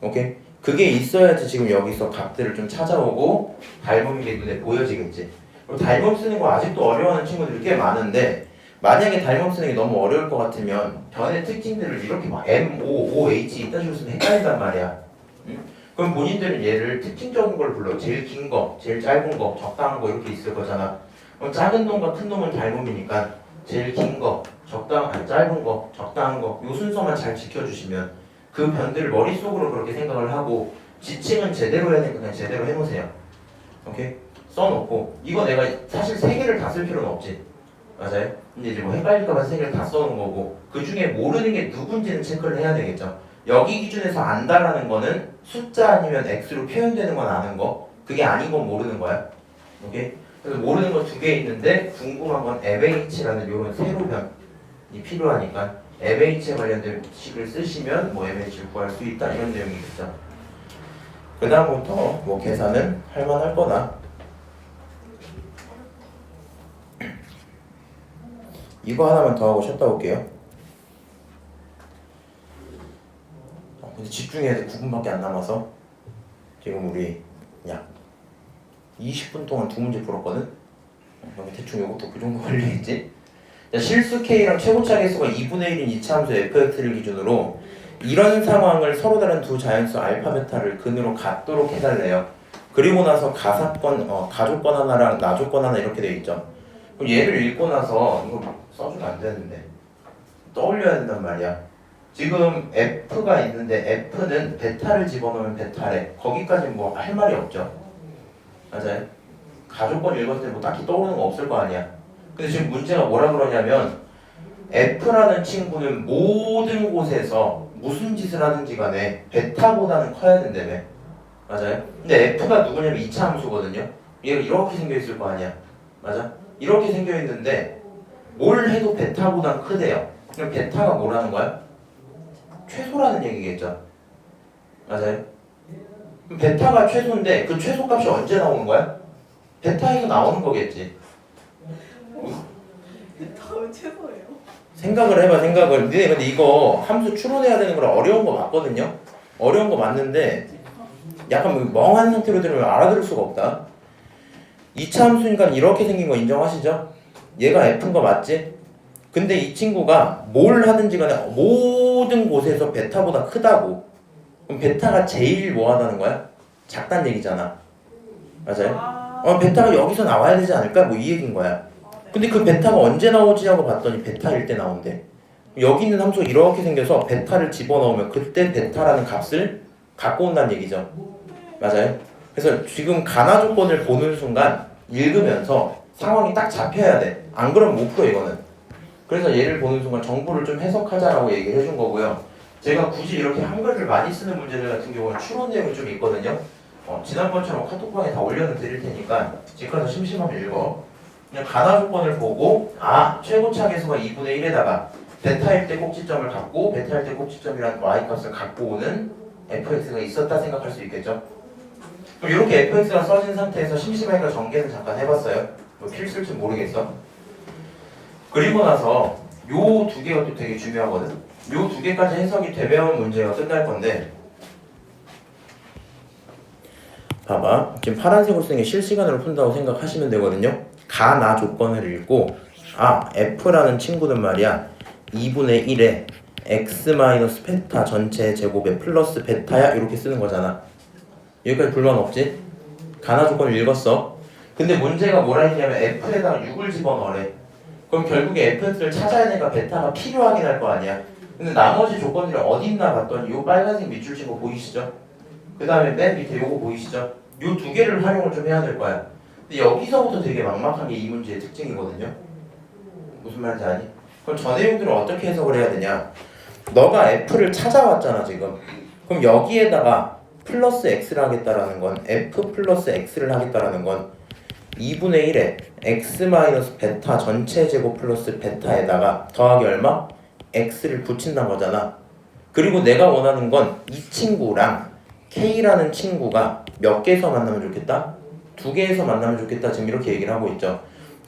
오케이? 그게 있어야지 지금 여기서 각들을 좀 찾아오고 닮음이 게 눈에 보여지겠지. 그리고 닮음 쓰는 거 아직도 어려워하는 친구들이 꽤 많은데 만약에 닮음 쓰는 게 너무 어려울 것 같으면 변의 특징들을 이렇게 막 M, O, O, H 이딴 식으로 쓰면 헷갈린단 말이야. 그럼 본인들은 얘를 특징적인 걸 불러. 제일 긴 거, 제일 짧은 거, 적당한 거 이렇게 있을 거잖아. 그럼 작은 놈과 큰 놈은 닮음이니까 제일 긴 거, 짧은 거, 적당한 거 요 순서만 잘 지켜주시면 그 변들을 머릿속으로 그렇게 생각을 하고 지침은 제대로 해야 되니까 그냥 제대로 해놓으세요. 오케이? 써놓고 이거 내가 사실 세 개를 다 쓸 필요는 없지. 맞아요? 근데 이제 뭐 헷갈릴까봐 세 개를 다 써놓은 거고 그 중에 모르는 게 누군지는 체크를 해야 되겠죠. 여기 기준에서 안다라는 거는 숫자 아니면 x로 표현되는 건 아는 거, 그게 아닌 건 모르는 거야. 오케이? 그래서 모르는 거 두 개 있는데 궁금한 건 MH라는 이런 세로변이 필요하니까 MH에 관련된 식을 쓰시면 뭐 MH를 구할 수 있다 이런 내용이겠죠. 그 다음부터 뭐 계산은 할만할 거다. 이거 하나만 더 하고 쉬었다 올게요. 근데 집중해야 돼. 9분밖에 안 남아서 지금 우리 약 20분 동안 두 문제 풀었거든. 여기 대충 이것도 그 정도 걸리겠지. 자, 실수 K랑 최고차 계수가 2분의 1인 이차함수 fx를 기준으로 이런 상황을 서로 다른 두 자연수 알파 베타를 근으로 갖도록 해달래요. 그리고 나서 가조건 하나랑 나조건 하나 이렇게 돼 있죠. 그럼 얘를 읽고 나서 이거 써주면 안 되는데 떠올려야 된단 말이야. 지금 F가 있는데 F는 베타를 집어넣으면 베타래. 거기까지 뭐 할 말이 없죠. 맞아요? 가조건 읽었을 때 뭐 딱히 떠오르는 거 없을 거 아니야. 근데 지금 문제가 뭐라 그러냐면 F라는 친구는 모든 곳에서 무슨 짓을 하든지 간에 베타보다는 커야 된다며. 맞아요? 근데 F가 누구냐면 이차 함수거든요. 얘가 이렇게 생겨 있을 거 아니야. 맞아? 이렇게 생겨 있는데 뭘 해도 베타보다 크대요. 그럼 베타가 뭐라는 거야? 최소라는 얘기겠죠. 맞아요? 그럼 베타가 최소인데 그 최소값이 언제 나오는 거야? 베타에서 나오는 거겠지. 다음 최소예요. 생각을 해봐. 생각을. 근데 이거 함수 추론해야 되는 거라 어려운 거 맞거든요. 어려운 거 맞는데 약간 멍한 상태로 들으면 알아들을 수가 없다. 2차 함수니까 이렇게 생긴 거 인정하시죠? 얘가 F인 거 맞지? 근데 이 친구가 뭘 하든지 간에 모든 곳에서 베타보다 크다고. 그럼 베타가 제일 뭐 하다는 거야? 작단 얘기잖아. 맞아요? 베타가 여기서 나와야 되지 않을까? 뭐 이 얘기인 거야. 근데 그 베타가 언제 나오지 하고 봤더니 베타일 때 나온대. 여기 있는 함수가 이렇게 생겨서 베타를 집어넣으면 그때 베타라는 값을 갖고 온다는 얘기죠. 맞아요? 그래서 지금 가나 조건을 보는 순간 읽으면서 상황이 딱 잡혀야 돼. 안 그러면 못 풀어 이거는. 그래서 얘를 보는 순간 정보를 좀 해석하자라고 얘기를 해준 거고요. 제가 굳이 이렇게 한글을 많이 쓰는 문제들 같은 경우는 추론 내용이 좀 있거든요. 지난번처럼 카톡방에 다 올려는 드릴 테니까 지금까지 심심하면 읽어. 그냥 가나 조건을 보고 최고차 계수가 2분의 1에다가 베타일 때 꼭지점을 갖고 베타일 때 꼭지점이란 y값을 갖고 오는 fx가 있었다 생각할 수 있겠죠. 그럼 이렇게 fx가 써진 상태에서 심심하니까 전개는 잠깐 해봤어요. 뭐 필수일지 모르겠어. 그리고 나서 요 두 개가 또 되게 중요하거든. 요 두 개까지 해석이 되면 문제가 끝날 건데 봐봐. 지금 파란색으로 쓰는 게 실시간으로 푼다고 생각하시면 되거든요. 가나 조건을 읽고 F라는 친구는 말이야 2분의 1에 x-베타 전체 제곱에 플러스 베타야 이렇게 쓰는 거잖아. 여기까지 불만 없지? 가나 조건을 읽었어. 근데 문제가 뭐라 했냐면 F에다가 6을 집어넣으래. 그럼 결국에 fx를 찾아야 되니까 베타가 필요하긴 할 거 아니야. 근데 나머지 조건들이 어디 있나 봤더니 요 빨간색 밑줄 친 거 보이시죠? 그 다음에 맨 밑에 요거 보이시죠? 요 두 개를 활용을 좀 해야 될 거야. 근데 여기서부터 되게 막막한 게 이 문제의 특징이거든요. 무슨 말인지 아니? 그럼 저 내용들을 어떻게 해석을 해야 되냐? 너가 f를 찾아왔잖아 지금. 그럼 여기에다가 플러스 x를 하겠다라는 건 f 플러스 x를 하겠다라는 건 2분의 1에 x-베타 전체 제곱 플러스 베타에다가 더하기 얼마? x를 붙인다는 거잖아. 그리고 내가 원하는 건 이 친구랑 k라는 친구가 몇 개에서 만나면 좋겠다? 두 개에서 만나면 좋겠다. 지금 이렇게 얘기를 하고 있죠.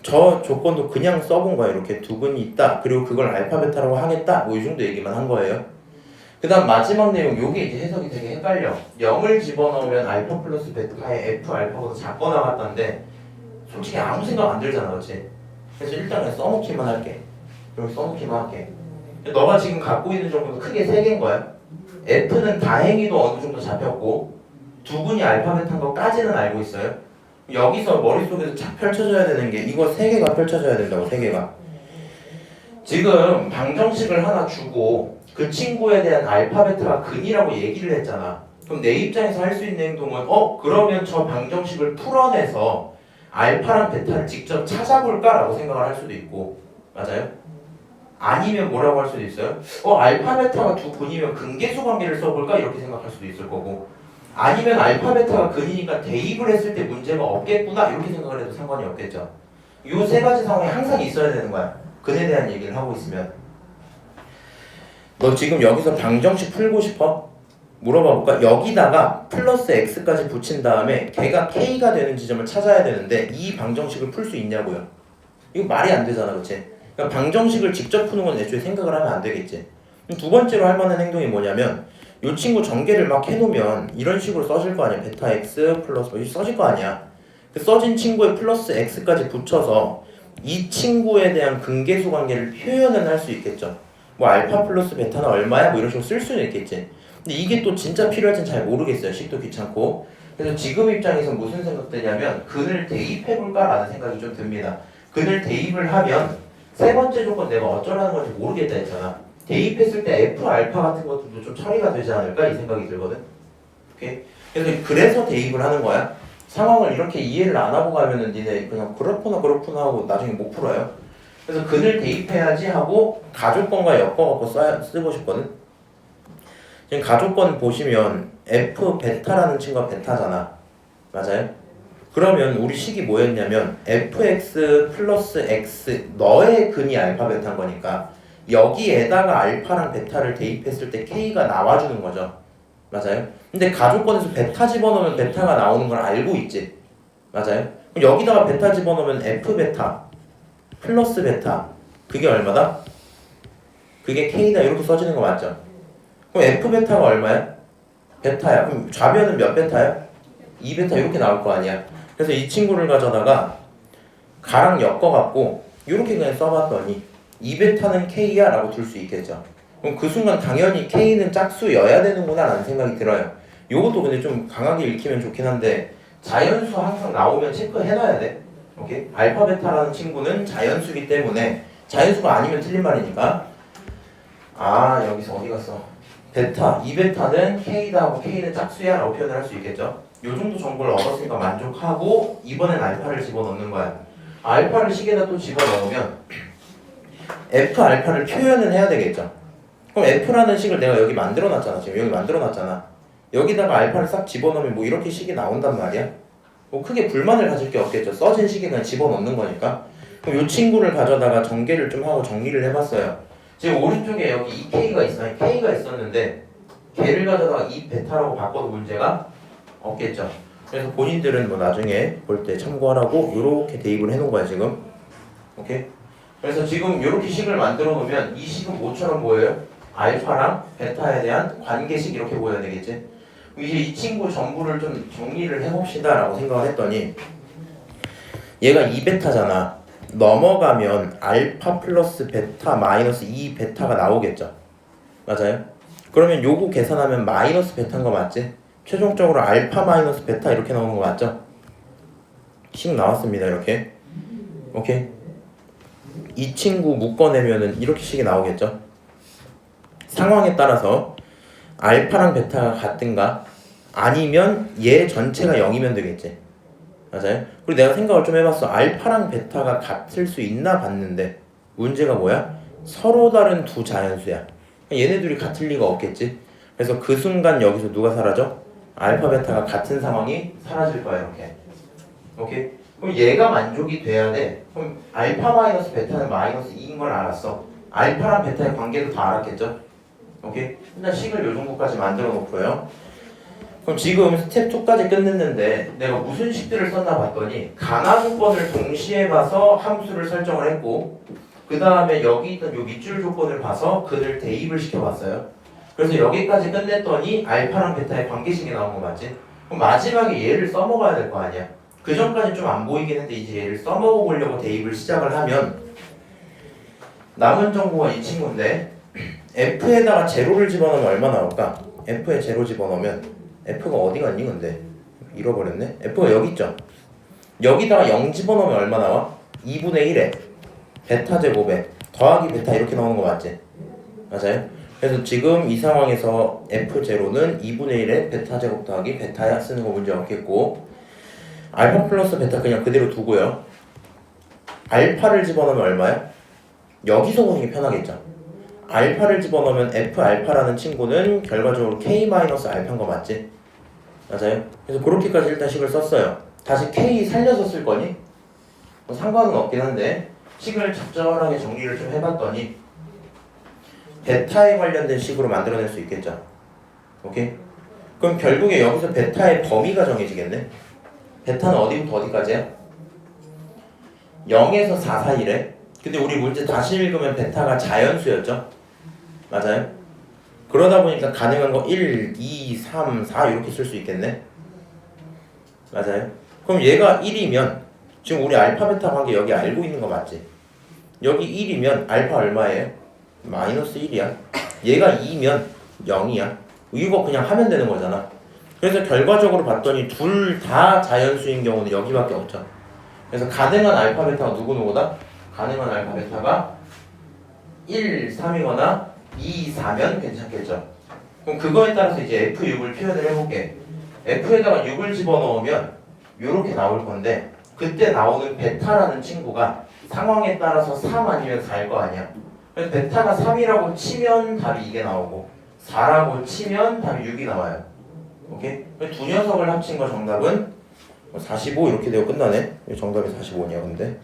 저 조건도 그냥 써본 거야. 이렇게 두 근이 있다. 그리고 그걸 알파 베타라고 하겠다. 뭐 이 정도 얘기만 한 거예요. 그 다음 마지막 내용 요게 이제 해석이 되게 헷갈려. 0을 집어넣으면 알파 플러스 베타의 f 알파보다 작거 나갔다는데 솔직히 아무 생각 안 들잖아. 그렇지? 그래서 일단 그냥 써놓기만 할게. 여기 써놓기만 할게. 너가 지금 갖고 있는 정보도 크게 세 개인 거야. f는 다행히도 어느 정도 잡혔고 두 분이 알파 베타인 것까지는 알고 있어요. 여기서 머릿속에서 착 펼쳐져야 되는 게 이거 세 개가 펼쳐져야 된다고. 세 개가. 지금 방정식을 하나 주고 그 친구에 대한 알파 베타가 근이라고 얘기를 했잖아. 그럼 내 입장에서 할 수 있는 행동은 그러면 저 방정식을 풀어내서 알파랑 베타를 직접 찾아볼까라고 생각을 할 수도 있고. 맞아요? 아니면 뭐라고 할 수도 있어요? 알파 베타가 두 근이면 근계수 관계를 써볼까? 이렇게 생각할 수도 있을 거고. 아니면 알파 베타가 근이니까 대입을 했을 때 문제가 없겠구나 이렇게 생각을 해도 상관이 없겠죠. 이 세 가지 상황이 항상 있어야 되는 거야. 근에 대한 얘기를 하고 있으면. 너 지금 여기서 방정식 풀고 싶어? 물어봐 볼까? 여기다가 플러스 x까지 붙인 다음에 걔가 k가 되는 지점을 찾아야 되는데 이 방정식을 풀 수 있냐고요. 이거 말이 안 되잖아, 그치? 그러니까 방정식을 직접 푸는 건 애초에 생각을 하면 안 되겠지. 두 번째로 할 만한 행동이 뭐냐면 이 친구 전개를 막 해놓으면 이런 식으로 써질 거 아니야. 베타 x 플러스 뭐 써질 거 아니야. 그 써진 친구에 플러스 x까지 붙여서 이 친구에 대한 근계수 관계를 표현은 할 수 있겠죠. 뭐 알파 플러스 베타는 얼마야? 뭐 이런 식으로 쓸 수는 있겠지. 근데 이게 또 진짜 필요할진 잘 모르겠어요. 식도 귀찮고. 그래서 지금 입장에서 무슨 생각되냐면 근을 대입해볼까라는 생각이 좀 듭니다. 근을 대입을 하면 세 번째 조건 내가 어쩌라는 건지 모르겠다 했잖아. 대입했을 때 F 알파 같은 것들도 좀 처리가 되지 않을까 이 생각이 들거든. 오케이? 그래서 대입을 하는 거야. 상황을 이렇게 이해를 안 하고 가면은 니네 그냥 그렇구나 하고 나중에 못 풀어요. 그래서 근을 대입해야지 하고 가족권과 엮어갖고 쓰고 싶거든. 지금 가족권 보시면 F 베타라는 친구가 베타잖아. 맞아요? 그러면 우리 식이 뭐였냐면 fx 플러스 x 너의 근이 알파 베타인 거니까 여기에다가 알파랑 베타를 대입했을 때 k가 나와주는 거죠. 맞아요? 근데 가족권에서 베타 집어넣으면 베타가 나오는 걸 알고 있지. 맞아요? 그럼 여기다가 베타 집어넣으면 f 베타 플러스 베타 그게 얼마다? 그게 k다 이렇게 써지는 거 맞죠? 그럼 f 베타가 얼마야? 베타야. 그럼 좌변은 몇 베타야? 2베타 이렇게 나올 거 아니야. 그래서 이 친구를 가져다가 가랑 엮어갖고 이렇게 그냥 써봤더니 2베타는 k야 라고 둘 수 있겠죠. 그럼 그 순간 당연히 k는 짝수여야 되는구나 라는 생각이 들어요. 요것도 근데 좀 강하게 읽히면 좋긴 한데 자연수 항상 나오면 체크해놔야 돼. 오케이? 알파 베타라는 친구는 자연수기 때문에 자연수가 아니면 틀린 말이니까 아 여기서 어디 갔어? 베타, 2베타는 k다 하고 k는 짝수야 라고 표현을 할 수 있겠죠. 요 정도 정보를 얻었으니까 만족하고 이번엔 알파를 집어넣는 거야. 알파를 식에다 또 집어넣으면 f 알파를 표현은 해야 되겠죠. 그럼 f라는 식을 내가 여기 만들어놨잖아. 지금 여기 만들어놨잖아. 여기다가 알파를 싹 집어넣으면 뭐 이렇게 식이 나온단 말이야. 뭐 크게 불만을 가질 게 없겠죠. 써진 식에 그냥 집어넣는 거니까. 그럼 이 친구를 가져다가 전개를 좀 하고 정리를 해봤어요. 지금 오른쪽에 여기 이 k가 있어요. k가 있었는데 걔를 가져다가 이 베타라고 바꿔도 문제가 없겠죠. 그래서 본인들은 뭐 나중에 볼 때 참고하라고 이렇게 대입을 해놓은 거야 지금. 오케이? 그래서 지금 이렇게 식을 만들어 놓으면 이 식은 뭐처럼 보여요? 알파랑 베타에 대한 관계식 이렇게 보여야 되겠지. 이제 이 친구 전부를 좀 정리를 해봅시다 라고 생각을 했더니 얘가 2베타잖아. 넘어가면 알파 플러스 베타 마이너스 2베타가 나오겠죠. 맞아요? 그러면 요거 계산하면 마이너스 베타인 거 맞지? 최종적으로 알파 마이너스 베타 이렇게 나오는 거 맞죠? 식 나왔습니다 이렇게. 오케이? 이 친구 묶어내면은 이렇게 식이 나오겠죠? 상황에 따라서 알파랑 베타가 같든가 아니면 얘 전체가 0이면 되겠지. 맞아요? 그리고 내가 생각을 좀 해봤어. 알파랑 베타가 같을 수 있나 봤는데 문제가 뭐야? 서로 다른 두 자연수야. 얘네들이 같을 리가 없겠지. 그래서 그 순간 여기서 누가 사라져? 알파 베타가 같은 상황이 사라질 거야 이렇게. 오케이? 그럼 얘가 만족이 돼야 돼. 그럼 알파 마이너스 베타는 마이너스 2인 걸 알았어. 알파랑 베타의 관계도 다 알았겠죠? 오케이? 일단 식을 요 정도까지 만들어 놓고요. 그럼 지금 스텝 2까지 끝냈는데 내가 무슨 식들을 썼나 봤더니 가나 조건을 동시에 봐서 함수를 설정을 했고 그 다음에 여기 있던 요 밑줄 조건을 봐서 그를 대입을 시켜봤어요. 그래서 여기까지 끝냈더니 알파랑 베타의 관계식이 나온 거 맞지? 그럼 마지막에 얘를 써먹어야 될 거 아니야. 그 전까지 좀 안 보이긴 했는데 이제 얘를 써먹어 보려고 대입을 시작을 하면 남은 정보가 이 친구인데 f에다가 제로를 집어넣으면 얼마 나올까? f에 제로 집어넣으면 f가 어디 갔니 근데? 잃어버렸네? f가 여기 있죠? 여기다가 0 집어넣으면 얼마 나와? 2분의 1에 베타 제곱에 더하기 베타 이렇게 나오는 거 맞지? 맞아요? 그래서 지금 이 상황에서 f0는 2분의 1에 베타 제곱 더하기 베타야 쓰는 거 문제 없겠고 알파 플러스 베타 그냥 그대로 두고요. 알파를 집어넣으면 얼마야? 여기서 보는 게 편하겠죠. 알파를 집어넣으면 f 알파라는 친구는 결과적으로 k 마이너스 알파인 거 맞지? 맞아요? 그래서 그렇게까지 일단 식을 썼어요. 다시 k 살려서 쓸 거니? 뭐 상관은 없긴 한데 식을 적절하게 정리를 좀 해봤더니 베타에 관련된 식으로 만들어낼 수 있겠죠. 오케이? 그럼 결국에 여기서 베타의 범위가 정해지겠네. 베타는 어디부터 어디까지야? 0에서 4 사이래. 근데 우리 문제 다시 읽으면 베타가 자연수였죠? 맞아요? 그러다 보니까 가능한 거 1, 2, 3, 4 이렇게 쓸 수 있겠네. 맞아요? 그럼 얘가 1이면 지금 우리 알파 베타 관계 여기 알고 있는 거 맞지? 여기 1이면 알파 얼마예요? 마이너스 1이야. 얘가 2면 0이야. 이거 그냥 하면 되는 거잖아. 그래서 결과적으로 봤더니 둘 다 자연수인 경우는 여기밖에 없죠. 그래서 가능한 알파 베타가 누구누구다? 가능한 알파 베타가 1, 3이거나 2, 4면 괜찮겠죠. 그럼 그거에 따라서 이제 F6을 표현을 해볼게. F에다가 6을 집어넣으면 이렇게 나올 건데 그때 나오는 베타라는 친구가 상황에 따라서 3 아니면 4일 거 아니야. 그래서 베타가 3이라고 치면 답이 이게 나오고 4라고 치면 답이 6이 나와요. 오케이? 두 녀석을 합친 거 정답은 45 이렇게 되어 끝나네. 정답이 45냐 근데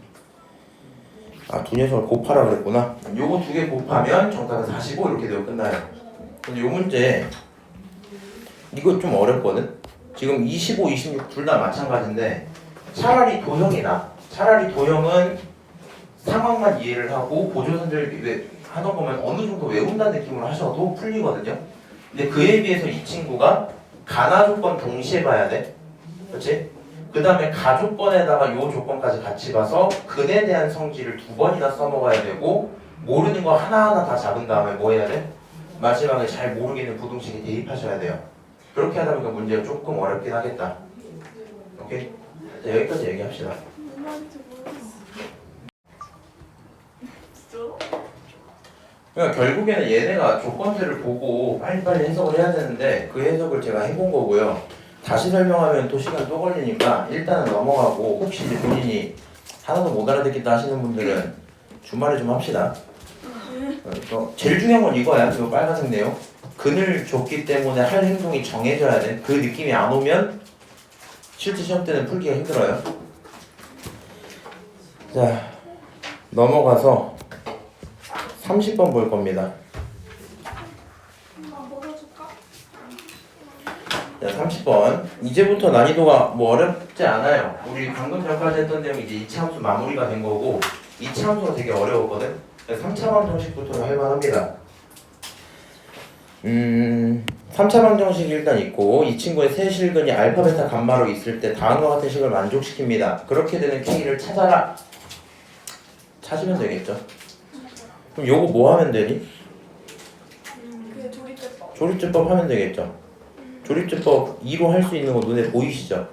두 녀석을 곱하라 그랬구나. 요거 두 개 곱하면 정답은 45 이렇게 되어 끝나요. 근데 요 문제 이거 좀 어렵거든. 지금 25, 26 둘 다 마찬가지인데 차라리 도형이 나. 차라리 도형은 상황만 이해를 하고 보조선들 하던 거면 어느 정도 외운다는 느낌으로 하셔도 풀리거든요. 근데 그에 비해서 이 친구가 가나 조건 동시에 봐야 돼. 그렇지? 그 다음에 가조건에다가 요 조건까지 같이 봐서 근에 대한 성질을 2번이나 써먹어야 되고 모르는 거 하나하나 다 잡은 다음에 뭐 해야 돼? 마지막에 잘 모르겠는 부동식에 대입하셔야 돼요. 그렇게 하다 보니까 문제가 조금 어렵긴 하겠다. 오케이? 자, 여기까지 얘기합시다. 무슨 말인지 모르겠어. 진짜로? 그러니까 결국에는 얘네가 조건들을 보고 빨리빨리 해석을 해야 되는데 그 해석을 제가 해본 거고요. 다시 설명하면 또 시간 또 걸리니까 일단은 넘어가고 혹시 이제 본인이 하나도 못 알아듣겠다 하시는 분들은 주말에 좀 합시다. 제일 중요한 건 이거야. 이거 빨간색 내용. 근을 줬기 때문에 할 행동이 정해져야 돼. 그 느낌이 안 오면 실제 시험 때는 풀기가 힘들어요. 자, 넘어가서 30번 볼 겁니다. 엄마 먹어줄까? 자, 30번. 이제부터 난이도가 뭐 어렵지 않아요. 우리 방금 전까지 했던 내용이 이제 2차 함수 마무리가 된 거고 2차 함수가 되게 어려웠거든. 3차 방정식부터 할만합니다. 3차 방정식이 일단 있고 이 친구의 세 실근이 알파, 베타, 감마로 있을 때 다음과 같은 식을 만족시킵니다. 그렇게 되는 K를 찾아라. 찾으면 되겠죠. 그럼 요거 뭐 하면 되니? 그게 조립제법. 조립제법 하면 되겠죠. 조립제법 2로 할 수 있는 거 눈에 보이시죠?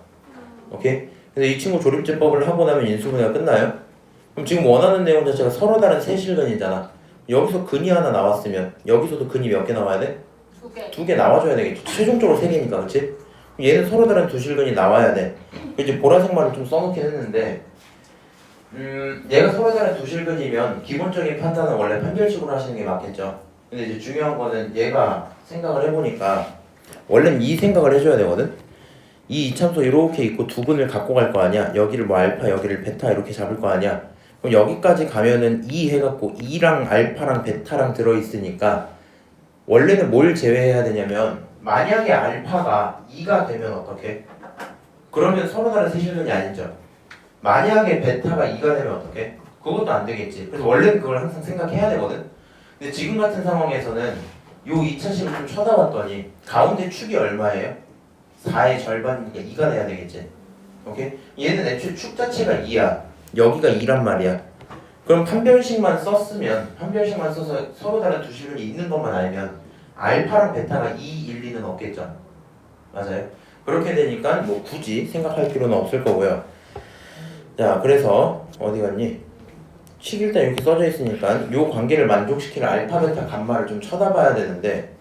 오케이? 그래서 이 친구 조립제법을 하고 나면 인수분해가 끝나요. 그럼 지금 원하는 내용 자체가 서로 다른 세 실근이잖아. 여기서 근이 하나 나왔으면 여기서도 근이 몇 개 나와야 돼? 2개. 2개 나와줘야 되겠지. 최종적으로 3개니까, 그렇지? 얘는 서로 다른 두 실근이 나와야 돼. 이제 보라색 말을 좀 써놓긴 했는데 얘가 서로 다른 두 실근이면 기본적인 판단은 원래 판별식으로 하시는 게 맞겠죠. 근데 이제 중요한 거는 얘가 생각을 해보니까 원래는 이 생각을 해줘야 되거든. 이 이참수 이렇게 있고 두 근을 갖고 갈 거 아니야. 여기를 뭐 알파, 여기를 베타 이렇게 잡을 거 아니야. 그럼 여기까지 가면은 2 해갖고 2랑 알파랑 베타랑 들어있으니까 원래는 뭘 제외해야 되냐면 만약에 알파가 2가 되면 어떻게? 그러면 서로 다른 세 실근이 아니죠. 만약에 베타가 2가 되면 어떻게? 그것도 안 되겠지. 그래서 원래는 그걸 항상 생각해야 되거든. 근데 지금 같은 상황에서는 요 2차식을 좀 쳐다봤더니 가운데 축이 얼마예요? 4의 절반이니까 2가 돼야 되겠지. 오케이? 얘는 애초에 축 자체가 2야. 여기가 2란 말이야. 그럼 판별식만 써서 서로 다른 두 실근이 있는 것만 알면 알파랑 베타가 2, 1, 2는 없겠죠. 맞아요? 그렇게 되니까 뭐 굳이 생각할 필요는 없을 거고요. 자, 그래서 어디 갔니? 식 일단 이렇게 써져 있으니까 요 관계를 만족시키는 알파, 베타, 감마를 좀 쳐다봐야 되는데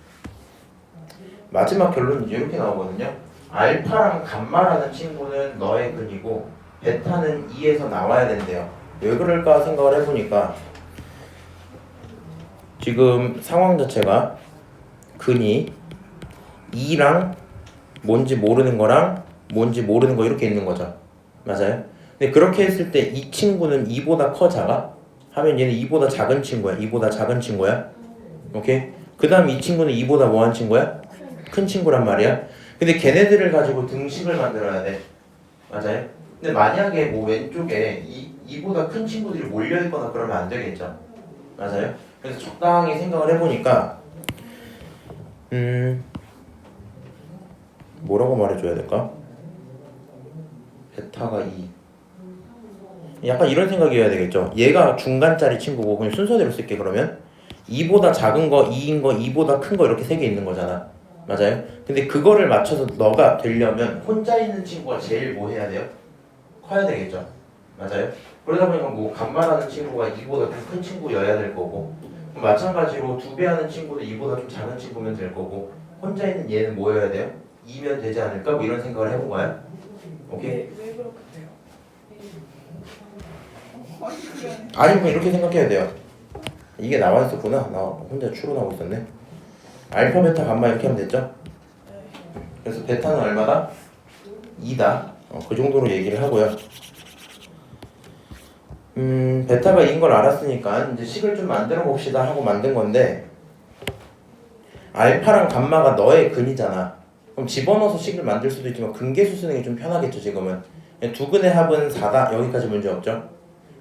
마지막 결론은 이렇게 나오거든요. 알파랑 감마라는 친구는 너의 근이고 베타는 2에서 나와야 된대요. 왜 그럴까 생각을 해보니까 지금 상황 자체가 근이 2랑 뭔지 모르는 거랑 뭔지 모르는 거 이렇게 있는 거죠. 맞아요? 근데 그렇게 했을 때 이 친구는 2보다 커 작아? 하면 얘는 2보다 작은 친구야. 2보다 작은 친구야? 오케이? 그 다음 이 친구는 2보다 뭐한 친구야? 큰 친구란 말이야. 근데 걔네들을 가지고 등식을 만들어야 돼. 맞아요? 근데 만약에 뭐 왼쪽에 2보다 큰 친구들이 몰려있거나 그러면 안 되겠죠. 맞아요? 그래서 적당히 생각을 해보니까 뭐라고 말해줘야 될까? 베타가 2. 약간 이런 생각이어야 되겠죠. 얘가 중간짜리 친구고 그냥 순서대로 쓸게. 그러면 2보다 작은 거, 2인 거, 2보다 큰 거 이렇게 3개 있는 거잖아. 맞아요? 근데 그거를 맞춰서 너가 되려면 혼자 있는 친구가 제일 뭐 해야 돼요? 커야 되겠죠. 맞아요? 그러다 보니까 뭐 간말하는 친구가 2보다 좀 큰 친구여야 될 거고, 마찬가지로 2배 하는 친구도 2보다 좀 작은 친구면 될 거고, 혼자 있는 얘는 뭐여야 돼요? 2면 되지 않을까? 뭐 이런 생각을 해본 거야. 오케이? 왜 그렇게 돼요? 아니 그럼 이렇게 생각해야 돼요. 이게 나와 있었구나. 나 혼자 추론하고 있었네. 알파, 베타, 감마 이렇게 하면 됐죠? 그래서 베타는 얼마다? 2다. 그 정도로 얘기를 하고요. 베타가 2인 걸 알았으니까 이제 식을 좀 만들어 봅시다 하고 만든 건데, 알파랑 감마가 너의 근이잖아. 그럼 집어넣어서 식을 만들 수도 있지만 근계수 쓰는 게 좀 편하겠죠. 지금은 두근의 합은 4다. 여기까지 문제 없죠.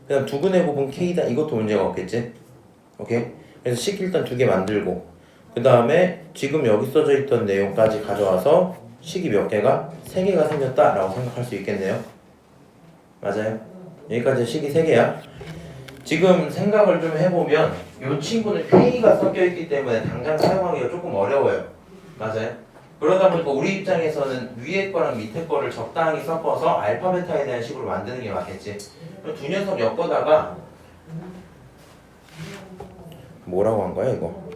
그 다음 두근의 곱은 K다. 이것도 문제가 없겠지. 오케이? 그래서 식 일단 2개 만들고, 그 다음에 지금 여기 써져 있던 내용까지 가져와서 식이 몇 개가? 3개가 생겼다 라고 생각할 수 있겠네요. 맞아요? 여기까지 식이 3개야. 지금 생각을 좀 해보면 이 친구는 K가 섞여있기 때문에 당장 사용하기가 조금 어려워요. 맞아요? 그러다 보니까 우리 입장에서는 위에 거랑 밑에 거를 적당히 섞어서 알파, 베타에 대한 식으로 만드는 게 맞겠지. 그럼 두 녀석 엮어다가 뭐라고 한 거야 이거?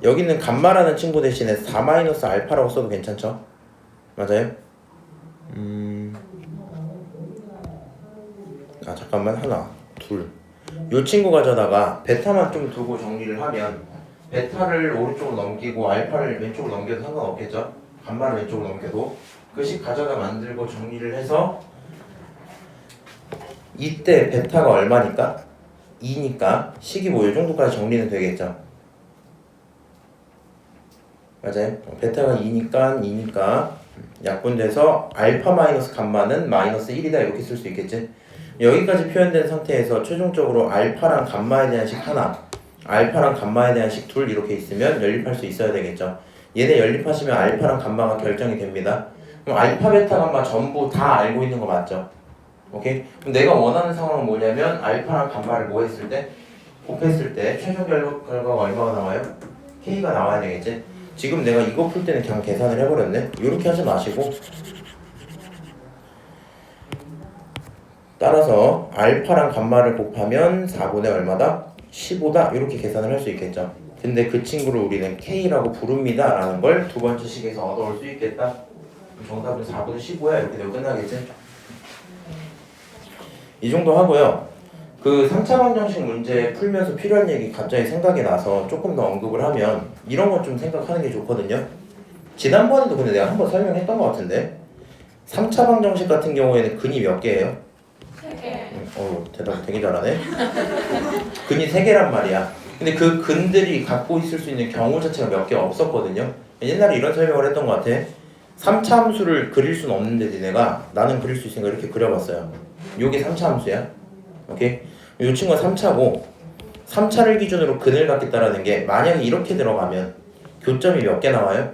여기 있는 감마라는 친구 대신에 4-알파라고 써도 괜찮죠? 맞아요? 잠깐만. 하나, 둘. 요 친구 가져다가 베타만 좀 두고 정리를 하면 베타를 오른쪽으로 넘기고 알파를 왼쪽으로 넘겨도 상관없겠죠? 감마를 왼쪽으로 넘겨도 그 식 가져다 만들고 정리를 해서 이때 베타가 얼마니까? 2니까 식이 뭐 요 정도까지 정리는 되겠죠? 맞아요? 베타가 2니까 약분돼서 알파 마이너스 감마는 마이너스 1이다 이렇게 쓸 수 있겠지? 여기까지 표현된 상태에서 최종적으로 알파랑 감마에 대한 식 하나, 알파랑 감마에 대한 식 둘 이렇게 있으면 연립할 수 있어야 되겠죠. 얘네 연립하시면 알파랑 감마가 결정이 됩니다. 그럼 알파, 베타, 감마 전부 다 알고 있는 거 맞죠? 오케이? 그럼 내가 원하는 상황은 뭐냐면 알파랑 감마를 뭐 했을 때? 곱했을 때 최종 결과가 얼마가 나와요? K가 나와야 되겠지? 지금 내가 이거 풀 때는 그냥 계산을 해버렸네? 이렇게 하지 마시고 따라서 알파랑 감마를 곱하면 4분의 얼마다? 15다? 이렇게 계산을 할 수 있겠죠. 근데 그 친구를 우리는 K라고 부릅니다 라는 걸 두 번째 식에서 얻어올 수 있겠다. 정답은 4분의 15야 이렇게 되고 끝나겠지? 이 정도 하고요. 그 3차 방정식 문제 풀면서 필요한 얘기 갑자기 생각이 나서 조금 더 언급을 하면 이런 건 좀 생각하는 게 좋거든요. 지난번에도 근데 내가 한번 설명했던 것 같은데 3차 방정식 같은 경우에는 근이 몇 개예요? 3개. 대답 되게 잘하네. 근이 3개란 말이야. 근데 그 근들이 갖고 있을 수 있는 경우 자체가 몇 개 없었거든요. 옛날에 이런 설명을 했던 것 같아. 3차 함수를 그릴 수는 없는데 니네가 나는 그릴 수 있으니까 이렇게 그려봤어요. 요게 3차 함수야. 오케이? 이 친구가 3차고 3차를 기준으로 근을 갖겠다라는 게 만약에 이렇게 들어가면 교점이 몇 개 나와요?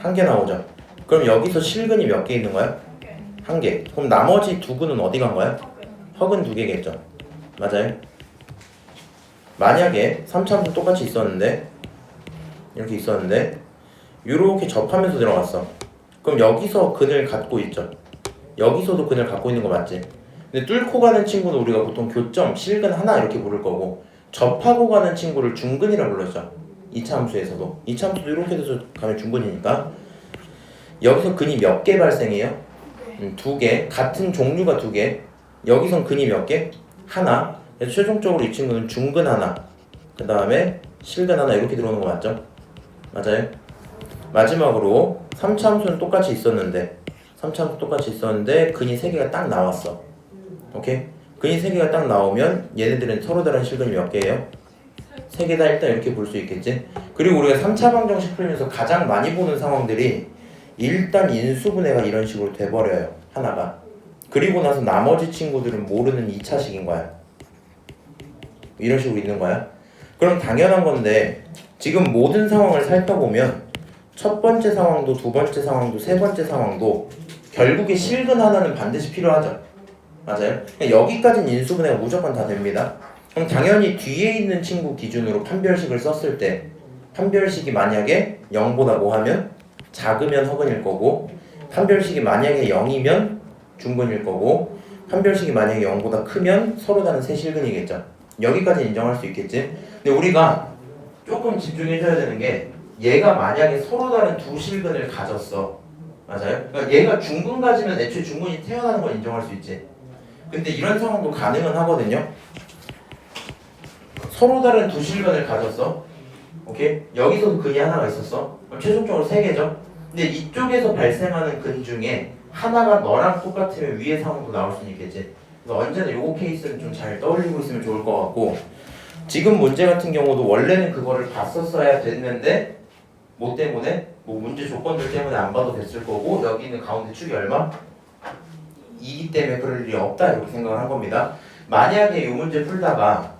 1개 나오죠. 그럼 여기서 실근이 몇 개 있는 거야? 1개. 그럼 나머지 두 근은 어디 간 거야? 허근 2개겠죠. 맞아요? 만약에 3차 함수 똑같이 있었는데 이렇게 있었는데 이렇게 접하면서 들어갔어. 그럼 여기서 근을 갖고 있죠. 여기서도 근을 갖고 있는 거 맞지? 근데 뚫고 가는 친구는 우리가 보통 교점, 실근 하나 이렇게 부를 거고 접하고 가는 친구를 중근이라 불렀죠. 2차 함수에서도. 2차 함수도 이렇게 돼서 가면 중근이니까 여기서 근이 몇 개 발생해요? 2개. 같은 종류가 2개. 여기선 근이 몇 개? 하나. 그래서 최종적으로 이 친구는 중근 하나, 그 다음에 실근 하나 이렇게 들어오는 거 맞죠? 맞아요? 마지막으로 3차 함수는 똑같이 있었는데 3차 함수 똑같이 있었는데 근이 3개가 딱 나왔어. 오케이? 근이 3개가 딱 나오면 얘네들은 서로 다른 실근이 몇 개예요? 세 개 다 일단 이렇게 볼 수 있겠지. 그리고 우리가 3차 방정식 풀면서 가장 많이 보는 상황들이 일단 인수분해가 이런 식으로 돼버려요. 하나가. 그리고 나서 나머지 친구들은 모르는 2차식인 거야. 이런 식으로 있는 거야. 그럼 당연한 건데 지금 모든 상황을 살펴보면 첫 번째 상황도 두 번째 상황도 세 번째 상황도 결국에 실근 하나는 반드시 필요하죠. 맞아요? 여기까지는 인수분해가 무조건 다 됩니다. 그럼 당연히 뒤에 있는 친구 기준으로 판별식을 썼을 때 판별식이 만약에 0보다 뭐 하면 작으면 허근일 거고, 판별식이 만약에 0이면 중근일 거고, 판별식이 만약에 0보다 크면 서로 다른 세실근이겠죠. 여기까지 인정할 수 있겠지. 근데 우리가 조금 집중해줘야 되는 게 얘가 만약에 서로 다른 두 실근을 가졌어. 맞아요? 그러니까 얘가 중근 가지면 애초에 중근이 태어나는 건 인정할 수 있지. 근데 이런 상황도 가능은 하거든요. 서로 다른 두 실근을 가졌어. 오케이? 여기서도 근이 하나가 있었어. 그럼 최종적으로 세 개죠. 근데 이쪽에서 발생하는 근 중에 하나가 너랑 똑같으면 위의 상황도 나올 수 있겠지. 그래서 언제나 요거 케이스는 좀 잘 떠올리고 있으면 좋을 것 같고, 지금 문제 같은 경우도 원래는 그거를 봤었어야 됐는데 뭐 때문에? 뭐 문제 조건들 때문에 안 봐도 됐을 거고, 여기는 가운데 축이 얼마? 2기 때문에 그럴 일이 없다 이렇게 생각을 한 겁니다. 만약에 이 문제 풀다가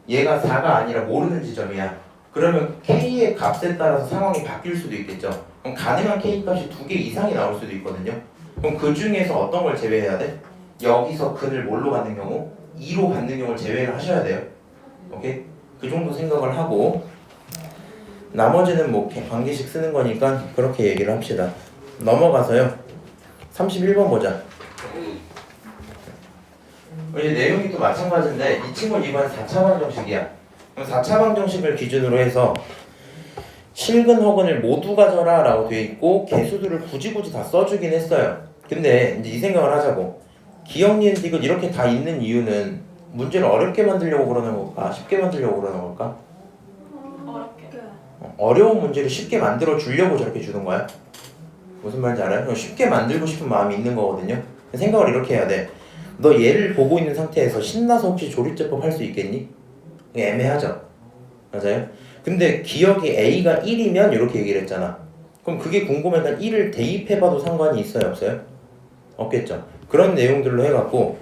얘가 4가 아니라 모르는 지점이야. 그러면 K의 값에 따라서 상황이 바뀔 수도 있겠죠. 그럼 가능한 K 값이 2개 이상이 나올 수도 있거든요. 그럼 그 중에서 어떤 걸 제외해야 돼? 여기서 근을 뭘로 갖는 경우? 2로 갖는 경우를 제외를 하셔야 돼요. 오케이? 그 정도 생각을 하고 나머지는 뭐 관계식 쓰는 거니까 그렇게 얘기를 합시다. 넘어가서요. 31번 보자. 이제 내용이 또 마찬가지인데 이 친구는 이번 4차 방정식이야. 그럼 4차 방정식을 기준으로 해서 실근 허근을 모두 가져라 라고 되어 있고 개수들을 굳이 다 써주긴 했어요. 근데 이제 이 생각을 하자고. 기억, 니은, 디귿 이렇게 다 있는 이유는 문제를 어렵게 만들려고 그러는 걸까? 쉽게 만들려고 그러는 걸까? 어렵게. 어려운 문제를 쉽게 만들어 주려고 저렇게 주는 거야. 무슨 말인지 알아요? 쉽게 만들고 싶은 마음이 있는 거거든요. 생각을 이렇게 해야 돼. 너 얘를 보고 있는 상태에서 신나서 혹시 조립제법 할 수 있겠니? 애매하죠. 맞아요? 근데 기억이 A가 1이면 이렇게 얘기를 했잖아. 그럼 그게 궁금하니까 1을 대입해봐도 상관이 있어요? 없어요? 없겠죠. 그런 내용들로 해갖고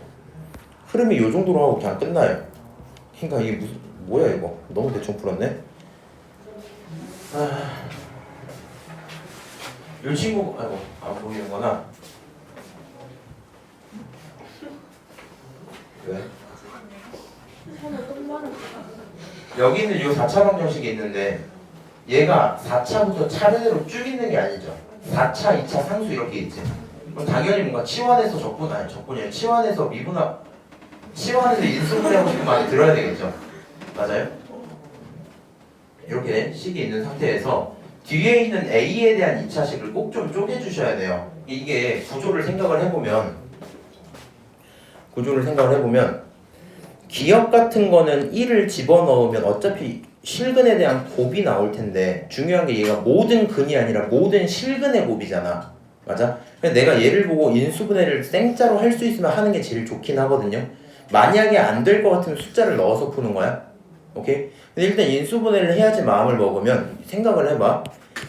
흐름이 요 정도로 하고 그냥 끝나요. 그러니까 이게 무슨 뭐야 이거? 너무 대충 풀었네? 요 친구 아이고 안 보이는구나. 왜? 여기는 요 4차 방정식이 있는데 얘가 4차부터 차례대로 쭉 있는 게 아니죠. 4차, 2차 상수 이렇게 있지. 그럼 당연히 뭔가 치환해서 적분 아니 적분이 아니라 치환해서 미분합 치환해서 인수분해하고 싶은 말이 들어야 되겠죠. 맞아요? 이렇게 식이 있는 상태에서 뒤에 있는 A에 대한 2차식을 꼭 좀 쪼개주셔야 돼요. 이게 구조를 생각을 해보면 기억 같은 거는 1을 집어넣으면 어차피 실근에 대한 곱이 나올 텐데 중요한 게 얘가 모든 근이 아니라 모든 실근의 곱이잖아. 맞아? 근데 내가 얘를 보고 인수분해를 생짜로 할 수 있으면 하는 게 제일 좋긴 하거든요. 만약에 안 될 것 같으면 숫자를 넣어서 푸는 거야. 오케이? 근데 일단 인수분해를 해야지 마음을 먹으면 생각을 해봐.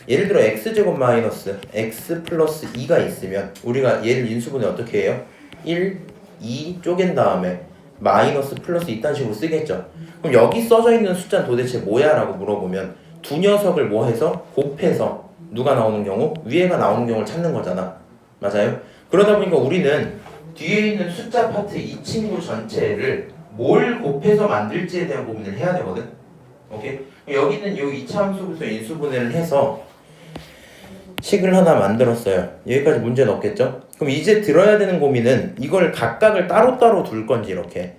예를 들어 x제곱 마이너스 x 플러스 2가 있으면 우리가 얘를 인수분해 어떻게 해요? 1, 2 쪼갠 다음에 마이너스 플러스 이딴 식으로 쓰겠죠. 그럼 여기 써져 있는 숫자는 도대체 뭐야? 라고 물어보면 두 녀석을 뭐 해서 곱해서 누가 나오는 경우? 위에가 나오는 경우를 찾는 거잖아. 맞아요? 그러다 보니까 우리는 뒤에 있는 숫자 파트 이 친구 전체를 뭘 곱해서 만들지에 대한 고민을 해야 되거든. 오케이? 여기는 요 2차 함수부터 인수분해를 해서 식을 하나 만들었어요. 여기까지 문제는 없겠죠? 그럼 이제 들어야 되는 고민은 이걸 각각을 따로따로 둘 건지 이렇게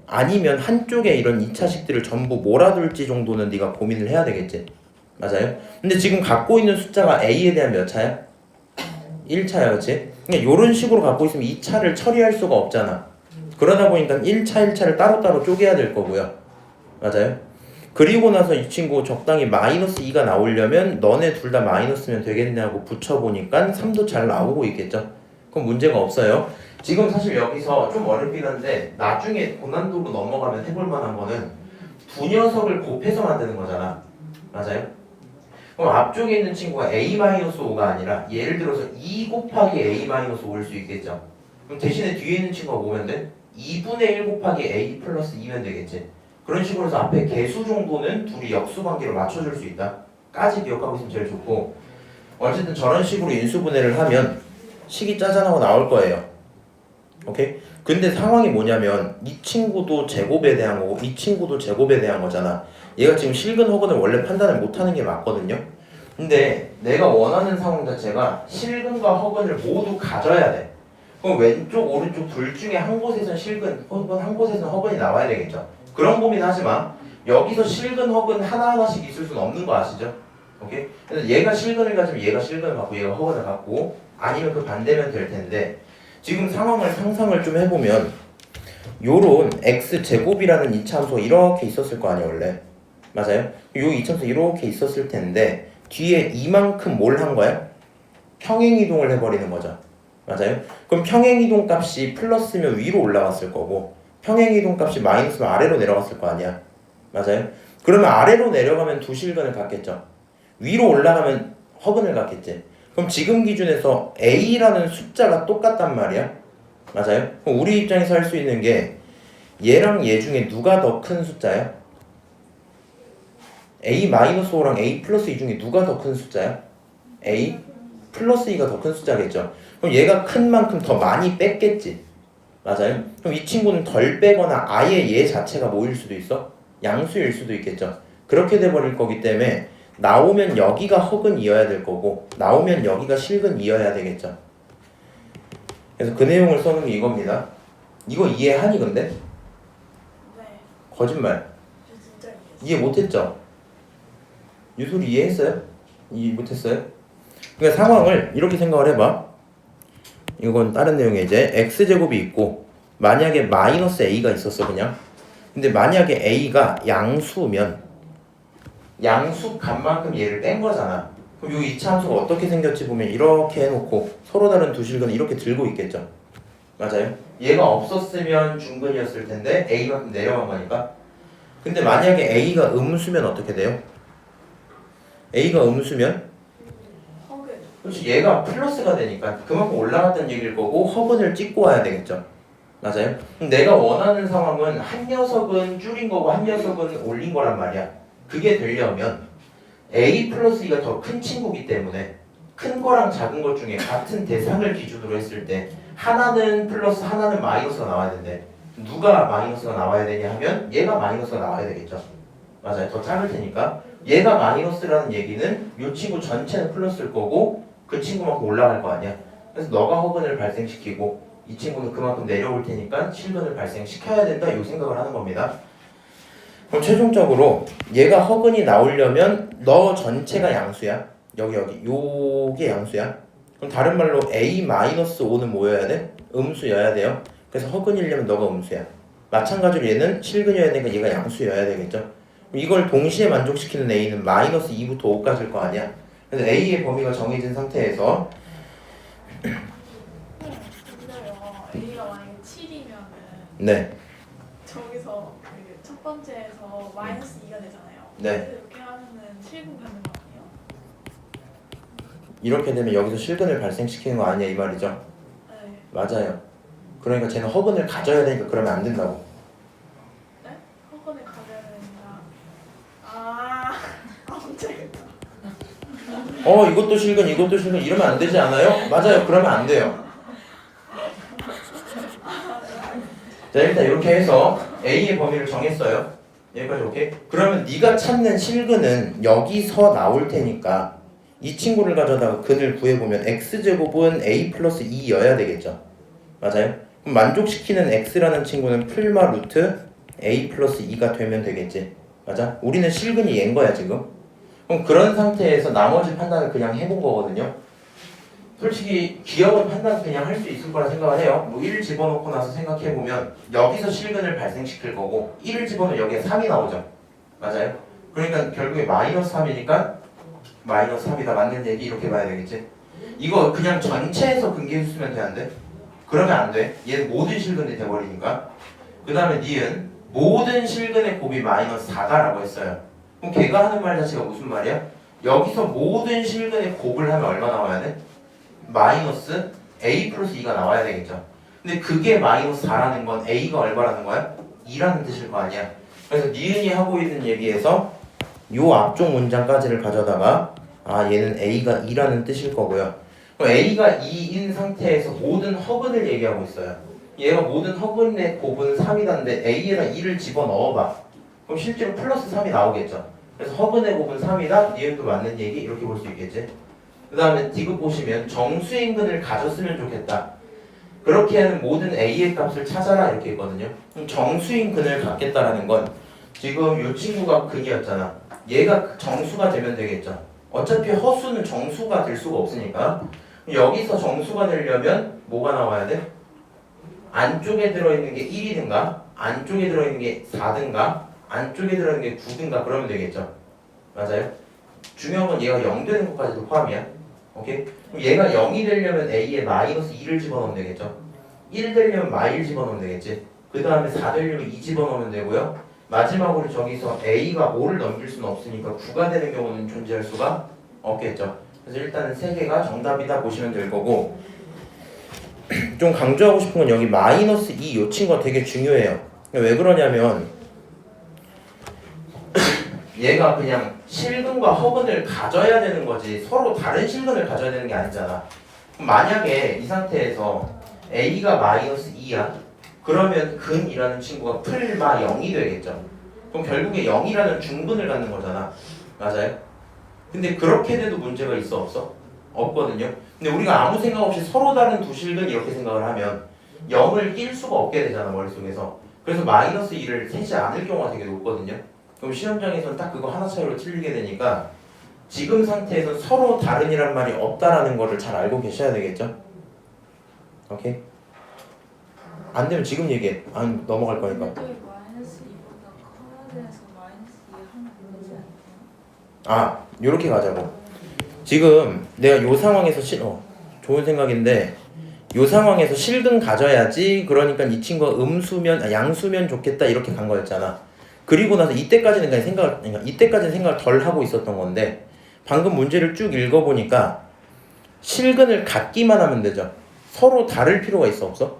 아니면 한쪽에 이런 2차식들을 전부 몰아둘지 정도는 네가 고민을 해야 되겠지. 맞아요? 근데 지금 갖고 있는 숫자가 A에 대한 몇 차야? 1차야, 그치? 그러니까 이런 식으로 갖고 있으면 2차를 처리할 수가 없잖아. 그러다 보니까 1차, 1차를 따로따로 쪼개야 될 거고요. 맞아요? 그리고 나서 이 친구 적당히 마이너스 2가 나오려면 너네 둘 다 마이너스면 되겠네 하고 붙여보니까 3도 잘 나오고 있겠죠. 그럼 문제가 없어요. 지금 사실 여기서 좀 어렵긴 한데 나중에 고난도로 넘어가면 해볼 만한 거는 두 녀석을 곱해서 만드는 거잖아. 맞아요? 그럼 앞쪽에 있는 친구가 a-5가 아니라 예를 들어서 2 곱하기 a-5일 수 있겠죠. 그럼 대신에 뒤에 있는 친구가 뭐면 돼? 2분의 1 곱하기 a 플러스 2면 되겠지. 그런 식으로 해서 앞에 개수 정도는 둘이 역수 관계로 맞춰줄 수 있다. 까지 기억하고 있으면 제일 좋고, 어쨌든 저런 식으로 인수분해를 하면 식이 짜잔하고 나올 거예요. 오케이? 근데 상황이 뭐냐면 이 친구도 제곱에 대한 거고 이 친구도 제곱에 대한 거잖아. 얘가 지금 실근 허근을 원래 판단을 못하는 게 맞거든요. 근데 내가 원하는 상황 자체가 실근과 허근을 모두 가져야 돼. 그럼 왼쪽 오른쪽 둘 중에 한 곳에선 실근 혹은 한 곳에선 허근이 나와야 되겠죠. 그런 고민하지 마. 여기서 실근 허근 하나하나씩 있을 수는 없는 거 아시죠? 오케이? 그래서 얘가 실근을 가지면 얘가 실근을 갖고 얘가 허근을 갖고, 아니면 그 반대면 될 텐데, 지금 상황을 상상을 좀 해보면 요런 x제곱이라는 이차함수가 이렇게 있었을 거 아니에요 원래. 맞아요? 요 이차함수 이렇게 있었을 텐데 뒤에 이만큼 뭘 한 거야? 평행이동을 해버리는 거죠. 맞아요? 그럼 평행이동 값이 플러스면 위로 올라갔을 거고 평행이동 값이 마이너스면 아래로 내려갔을 거 아니야. 맞아요? 그러면 아래로 내려가면 두 실근을 갖겠죠. 위로 올라가면 허근을 갖겠지. 그럼 지금 기준에서 a라는 숫자가 똑같단 말이야. 맞아요? 그럼 우리 입장에서 할 수 있는 게 얘랑 얘 중에 누가 더 큰 숫자야? a-5랑 a 플러스 2 중에 누가 더 큰 숫자야? a 플러스 2가 더 큰 숫자겠죠. 그럼 얘가 큰 만큼 더 많이 뺐겠지. 맞아요? 그럼 이 친구는 덜 빼거나 아예 얘 자체가 뭐일 수도 있어? 양수일 수도 있겠죠. 그렇게 돼버릴 거기 때문에 나오면 여기가 허근이어야 될 거고 나오면 여기가 실근이어야 되겠죠. 그래서 그 내용을 써는 게 이겁니다. 이거 이해하니 근데? 네. 거짓말. 저 진짜 이해 못했죠? 유솔이 이해했어요? 이해 못했어요? 그러니까 상황을 이렇게 생각을 해봐. 이건 다른 내용에 이제 x제곱이 있고 만약에 마이너스 a가 있었어 그냥. 근데 만약에 a가 양수면 양수 값만큼 얘를 뺀 거잖아. 그럼 이 이차함수가 어떻게 생겼지 보면 이렇게 해놓고 서로 다른 두 실근을 이렇게 들고 있겠죠. 맞아요? 얘가 없었으면 중근이었을 텐데 a만큼 내려간 거니까. 근데 만약에 a가 음수면 어떻게 돼요? a가 음수면 허근. 그렇지, 얘가 플러스가 되니까 그만큼 올라갔다는 얘기일 거고 허근을 찍고 와야 되겠죠. 맞아요? 그럼 내가 원하는 상황은 한 녀석은 줄인 거고 한 녀석은 올린 거란 말이야. 그게 되려면 a 플러스 2가 더 큰 친구기 때문에 큰 거랑 작은 것 중에 같은 대상을 기준으로 했을 때 하나는 플러스 하나는 마이너스가 나와야 되는데 누가 마이너스가 나와야 되냐 하면 얘가 마이너스가 나와야 되겠죠. 맞아요. 더 작을 테니까. 얘가 마이너스라는 얘기는 이 친구 전체는 플러스일 거고 그 친구만큼 올라갈 거 아니야. 그래서 너가 허근을 발생시키고 이 친구는 그만큼 내려올 테니까 실근을 발생시켜야 된다 이 생각을 하는 겁니다. 그럼 최종적으로 얘가 허근이 나오려면 너 전체가 양수야. 여기 요게 양수야. 그럼 다른 말로 a-5는 뭐여야 돼? 음수여야 돼요. 그래서 허근이려면 너가 음수야. 마찬가지로 얘는 실근이어야 되니까 얘가 양수여야 되겠죠. 이걸 동시에 만족시키는 a는 마이너스 2부터 5까지일 거 아니야. 그래서 a의 범위가 정해진 상태에서 근데요. A가 만약에 7이면은 네. 저기서 그 첫 번째에서 마이너스 2가 되잖아요. 네. 이렇게 하면은 실근 가는 거 아니에요? 이렇게 되면 여기서 실근을 발생시키는 거 아니야 이 말이죠. 네. 맞아요. 그러니까 쟤는 허근을 가져야 되니까 그러면 안 된다고. 네? 허근을 가져야 된다. 아, 깜짝이야. 이것도 실근 이것도 실근 이러면 안 되지 않아요? 맞아요. 그러면 안 돼요. 자 일단 이렇게 해서 A의 범위를 정했어요. 여기까지 오케이? 그러면 네가 찾는 실근은 여기서 나올 테니까 이 친구를 가져다가 근을 구해보면 x제곱은 a 플러스 2여야 되겠죠. 맞아요? 그럼 만족시키는 x라는 친구는 풀마 루트 a 플러스 2가 되면 되겠지. 맞아? 우리는 실근이 얘인 거야 지금. 그럼 그런 상태에서 나머지 판단을 그냥 해본 거거든요. 솔직히 기억은 판단 그냥 할 수 있을 거라 생각을 해요. 뭐 1을 집어넣고 나서 생각해보면 여기서 실근을 발생시킬 거고 1을 집어넣으면 여기에 3이 나오죠. 맞아요? 그러니까 결국에 마이너스 3이니까 마이너스 3이다 맞는 얘기 이렇게 봐야 되겠지. 이거 그냥 전체에서 근계수 쓰면 되는데 그러면 안 돼. 얘는 모든 실근이 돼버리니까. 그 다음에 니은 모든 실근의 곱이 마이너스 4다라고 했어요. 그럼 걔가 하는 말 자체가 무슨 말이야? 여기서 모든 실근의 곱을 하면 얼마 나와야 돼? 마이너스 a 플러스 2가 나와야 되겠죠. 근데 그게 마이너스 4라는 건 a가 얼마라는 거야? 2라는 뜻일 거 아니야. 그래서 니은이 하고 있는 얘기에서 요 앞쪽 문장까지를 가져다가 얘는 a가 2라는 뜻일 거고요. 그럼 a가 2인 상태에서 모든 허근을 얘기하고 있어요. 얘가 모든 허근의 곱은 3이다는데 a에다 2를 집어넣어봐. 그럼 실제로 플러스 3이 나오겠죠. 그래서 허근의 곱은 3이다. 니은도 맞는 얘기 이렇게 볼 수 있겠지. 그 다음에 디귿 보시면 정수인근을 가졌으면 좋겠다. 그렇게 하는 모든 a의 값을 찾아라 이렇게 있거든요. 그럼 정수인근을 갖겠다라는 건 지금 이 친구가 근이었잖아. 얘가 정수가 되면 되겠죠. 어차피 허수는 정수가 될 수가 없으니까 여기서 정수가 되려면 뭐가 나와야 돼? 안쪽에 들어있는 게 1이든가 안쪽에 들어있는 게 4든가 안쪽에 들어있는 게 9든가 그러면 되겠죠. 맞아요? 중요한 건 얘가 0 되는 것까지도 포함이야. 오케이? 그럼 얘가 0이 되려면 a에 마이너스 2를 집어넣으면 되겠죠. 1 되려면 마일 집어넣으면 되겠지. 그 다음에 4 되려면 2 집어넣으면 되고요. 마지막으로 저기서 a가 5를 넘길 수는 없으니까 9가 되는 경우는 존재할 수가 없겠죠. 그래서 일단은 3개가 정답이다 보시면 될 거고 좀 강조하고 싶은 건 여기 마이너스 2 요 친구가 되게 중요해요. 왜 그러냐면 얘가 그냥 실근과 허근을 가져야 되는 거지 서로 다른 실근을 가져야 되는 게 아니잖아. 그럼 만약에 이 상태에서 a가 마이너스 2야 그러면 근이라는 친구가 풀마 0이 되겠죠. 그럼 결국에 0이라는 중근을 갖는 거잖아. 맞아요? 근데 그렇게 돼도 문제가 있어 없어? 없거든요. 근데 우리가 아무 생각 없이 서로 다른 두 실근 이렇게 생각을 하면 0을 낄 수가 없게 되잖아 머릿속에서. 그래서 마이너스 2를 세지 않을 경우가 되게 높거든요. 그럼 시험장에서는 딱 그거 하나 차이로 틀리게 되니까 지금 상태에서 서로 다른이란 말이 없다라는 거를 잘 알고 계셔야 되겠죠? 오케이? 안 되면 지금 얘기해. 안 넘어갈 거니까. 근데 마이너스 2보다 커야 돼서 마이너스 2 하면 안 되지 않나요? 요렇게 가자고. 지금 내가 요 상황에서 좋은 생각인데 요 상황에서 실근 가져야지. 그러니까 이 친구가 양수면 좋겠다 이렇게 간 거였잖아. 그리고 나서 이때까지는 생각을 덜 하고 있었던 건데 방금 문제를 쭉 읽어보니까 실근을 갖기만 하면 되죠. 서로 다를 필요가 있어 없어?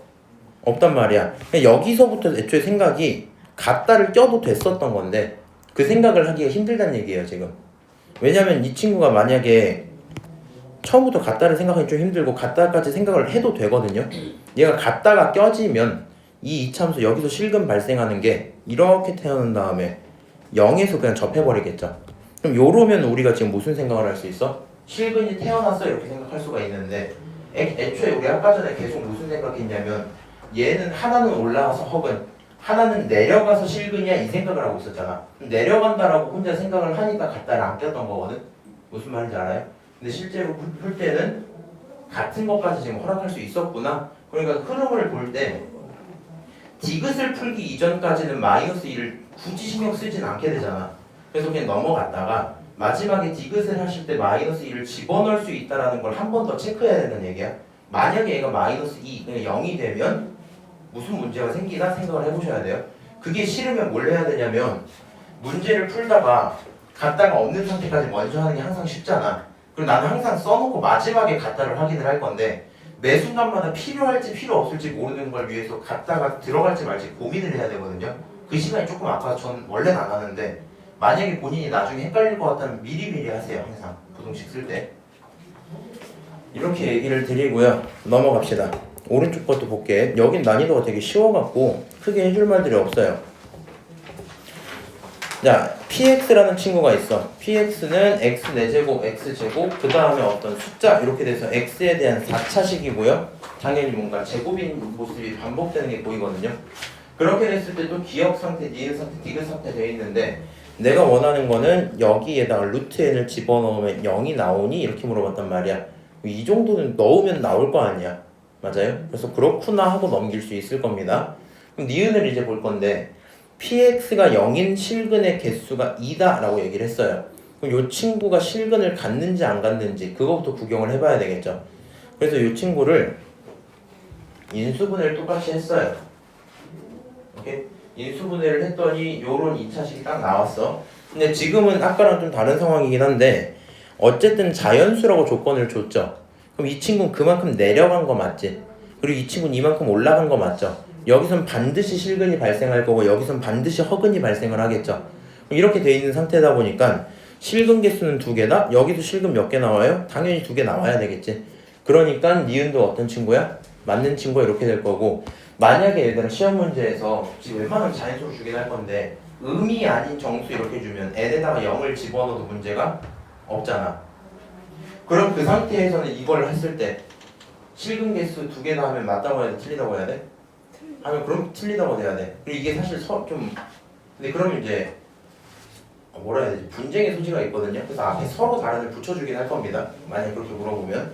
없단 말이야. 여기서부터 애초에 생각이 갖다를 껴도 됐었던 건데 그 생각을 하기가 힘들다는 얘기예요 지금. 왜냐면 이 친구가 만약에 처음부터 갖다를 생각하기 좀 힘들고 갖다까지 생각을 해도 되거든요. 얘가 갖다가 껴지면 이 이참수 여기서 실근 발생하는 게 이렇게 태어난 다음에 0에서 그냥 접해버리겠죠. 그럼 요러면 우리가 지금 무슨 생각을 할 수 있어? 실근이 태어났어 이렇게 생각할 수가 있는데 애초에 우리 아까 전에 계속 무슨 생각했냐면 얘는 하나는 올라가서 허근 하나는 내려가서 실근이야 이 생각을 하고 있었잖아. 내려간다라고 혼자 생각을 하니까 갖다를 안 꼈던 거거든. 무슨 말인지 알아요? 근데 실제로 풀 때는 같은 것까지 지금 허락할 수 있었구나. 그러니까 흐름을 볼 때 디귿을 풀기 이전까지는 마이너스 2를 굳이 신경 쓰진 않게 되잖아. 그래서 그냥 넘어갔다가 마지막에 디귿을 하실 때 마이너스 2를 집어넣을 수 있다는 걸 한 번 더 체크해야 되는 얘기야. 만약에 얘가 마이너스 2, 그러니까 0이 되면 무슨 문제가 생기나 생각을 해보셔야 돼요. 그게 싫으면 뭘 해야 되냐면 문제를 풀다가 갖다가 없는 상태까지 먼저 하는 게 항상 쉽잖아. 그리고 나는 항상 써놓고 마지막에 갖다를 확인을 할 건데 매 순간마다 필요할지 필요 없을지 모르는 걸 위해서 갖다가 들어갈지 말지 고민을 해야 되거든요. 그 시간이 조금 아까워서 전 원래는 안 하는데 만약에 본인이 나중에 헷갈릴 것 같다면 미리미리 하세요. 항상 부동식 쓸 때. 이렇게 얘기를 드리고요. 넘어갑시다. 오른쪽 것도 볼게. 여긴 난이도가 되게 쉬워갖고 크게 해줄 말들이 없어요. 자, px라는 친구가 있어. px는 x 4제곱, x제곱, 그 다음에 어떤 숫자 이렇게 돼서 x에 대한 4차식이고요. 당연히 뭔가 제곱인 모습이 반복되는 게 보이거든요. 그렇게 됐을 때 또 기억 상태, 니은 상태, 디귿 상태 되어 있는데 내가 원하는 거는 여기에다가 루트 n을 집어넣으면 0이 나오니? 이렇게 물어봤단 말이야. 이 정도는 넣으면 나올 거 아니야. 맞아요? 그래서 그렇구나 하고 넘길 수 있을 겁니다. 그럼 니은을 이제 볼 건데 px가 0인 실근의 개수가 2다 라고 얘기를 했어요. 그럼 이 친구가 실근을 갖는지 안 갖는지 그거부터 구경을 해봐야 되겠죠. 그래서 이 친구를 인수분해를 똑같이 했어요. 오케이? 인수분해를 했더니 요런 2차식이 딱 나왔어. 근데 지금은 아까랑 좀 다른 상황이긴 한데 어쨌든 자연수라고 조건을 줬죠. 그럼 이 친구는 그만큼 내려간 거 맞지? 그리고 이 친구는 이만큼 올라간 거 맞죠? 여기선 반드시 실근이 발생할 거고 여기선 반드시 허근이 발생을 하겠죠. 이렇게 돼 있는 상태다 보니까 실근 개수는 2개다? 여기도 실근 몇 개 나와요? 당연히 2개 나와야 되겠지. 그러니까 니은도 어떤 친구야? 맞는 친구가 이렇게 될 거고 만약에 얘들아 시험 문제에서 지금 웬만하면 자연수로 주긴 할 건데 음이 아닌 정수 이렇게 주면 n에다가 0을 집어넣어도 문제가 없잖아. 그럼 그 상태에서는 이걸 했을 때 실근 개수 2개다 하면 맞다고 해야 돼? 틀리다고 해야 돼? 하면 그럼 틀리다고 돼야 돼. 그리고 이게 사실 근데 그러면 이제 뭐라 해야 되지? 분쟁의 소지가 있거든요. 그래서 앞에 서로 다른을 붙여주긴 할 겁니다. 만약 그렇게 물어보면.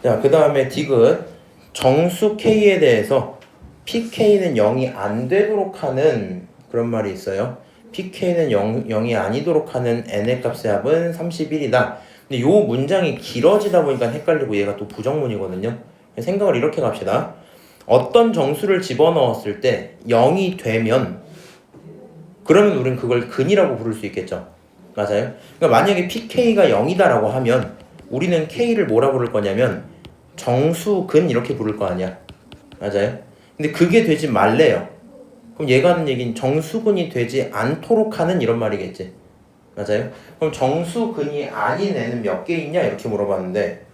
자, 그 다음에 디귿 정수 K에 대해서 PK는 0이 안 되도록 하는 그런 말이 있어요. PK는 0이 아니도록 하는 n의 값의 합은 31이다. 근데 요 문장이 길어지다 보니까 헷갈리고 얘가 또 부정문이거든요. 생각을 이렇게 갑시다. 어떤 정수를 집어넣었을 때 0이 되면 그러면 우리는 그걸 근이라고 부를 수 있겠죠. 맞아요? 그러니까 만약에 PK가 0이다라고 하면 우리는 K를 뭐라 부를 거냐면 정수근 이렇게 부를 거 아니야. 맞아요? 근데 그게 되지 말래요. 그럼 얘가 하는 얘기는 정수근이 되지 않도록 하는 이런 말이겠지. 맞아요? 그럼 정수근이 아닌 애는 몇 개 있냐 이렇게 물어봤는데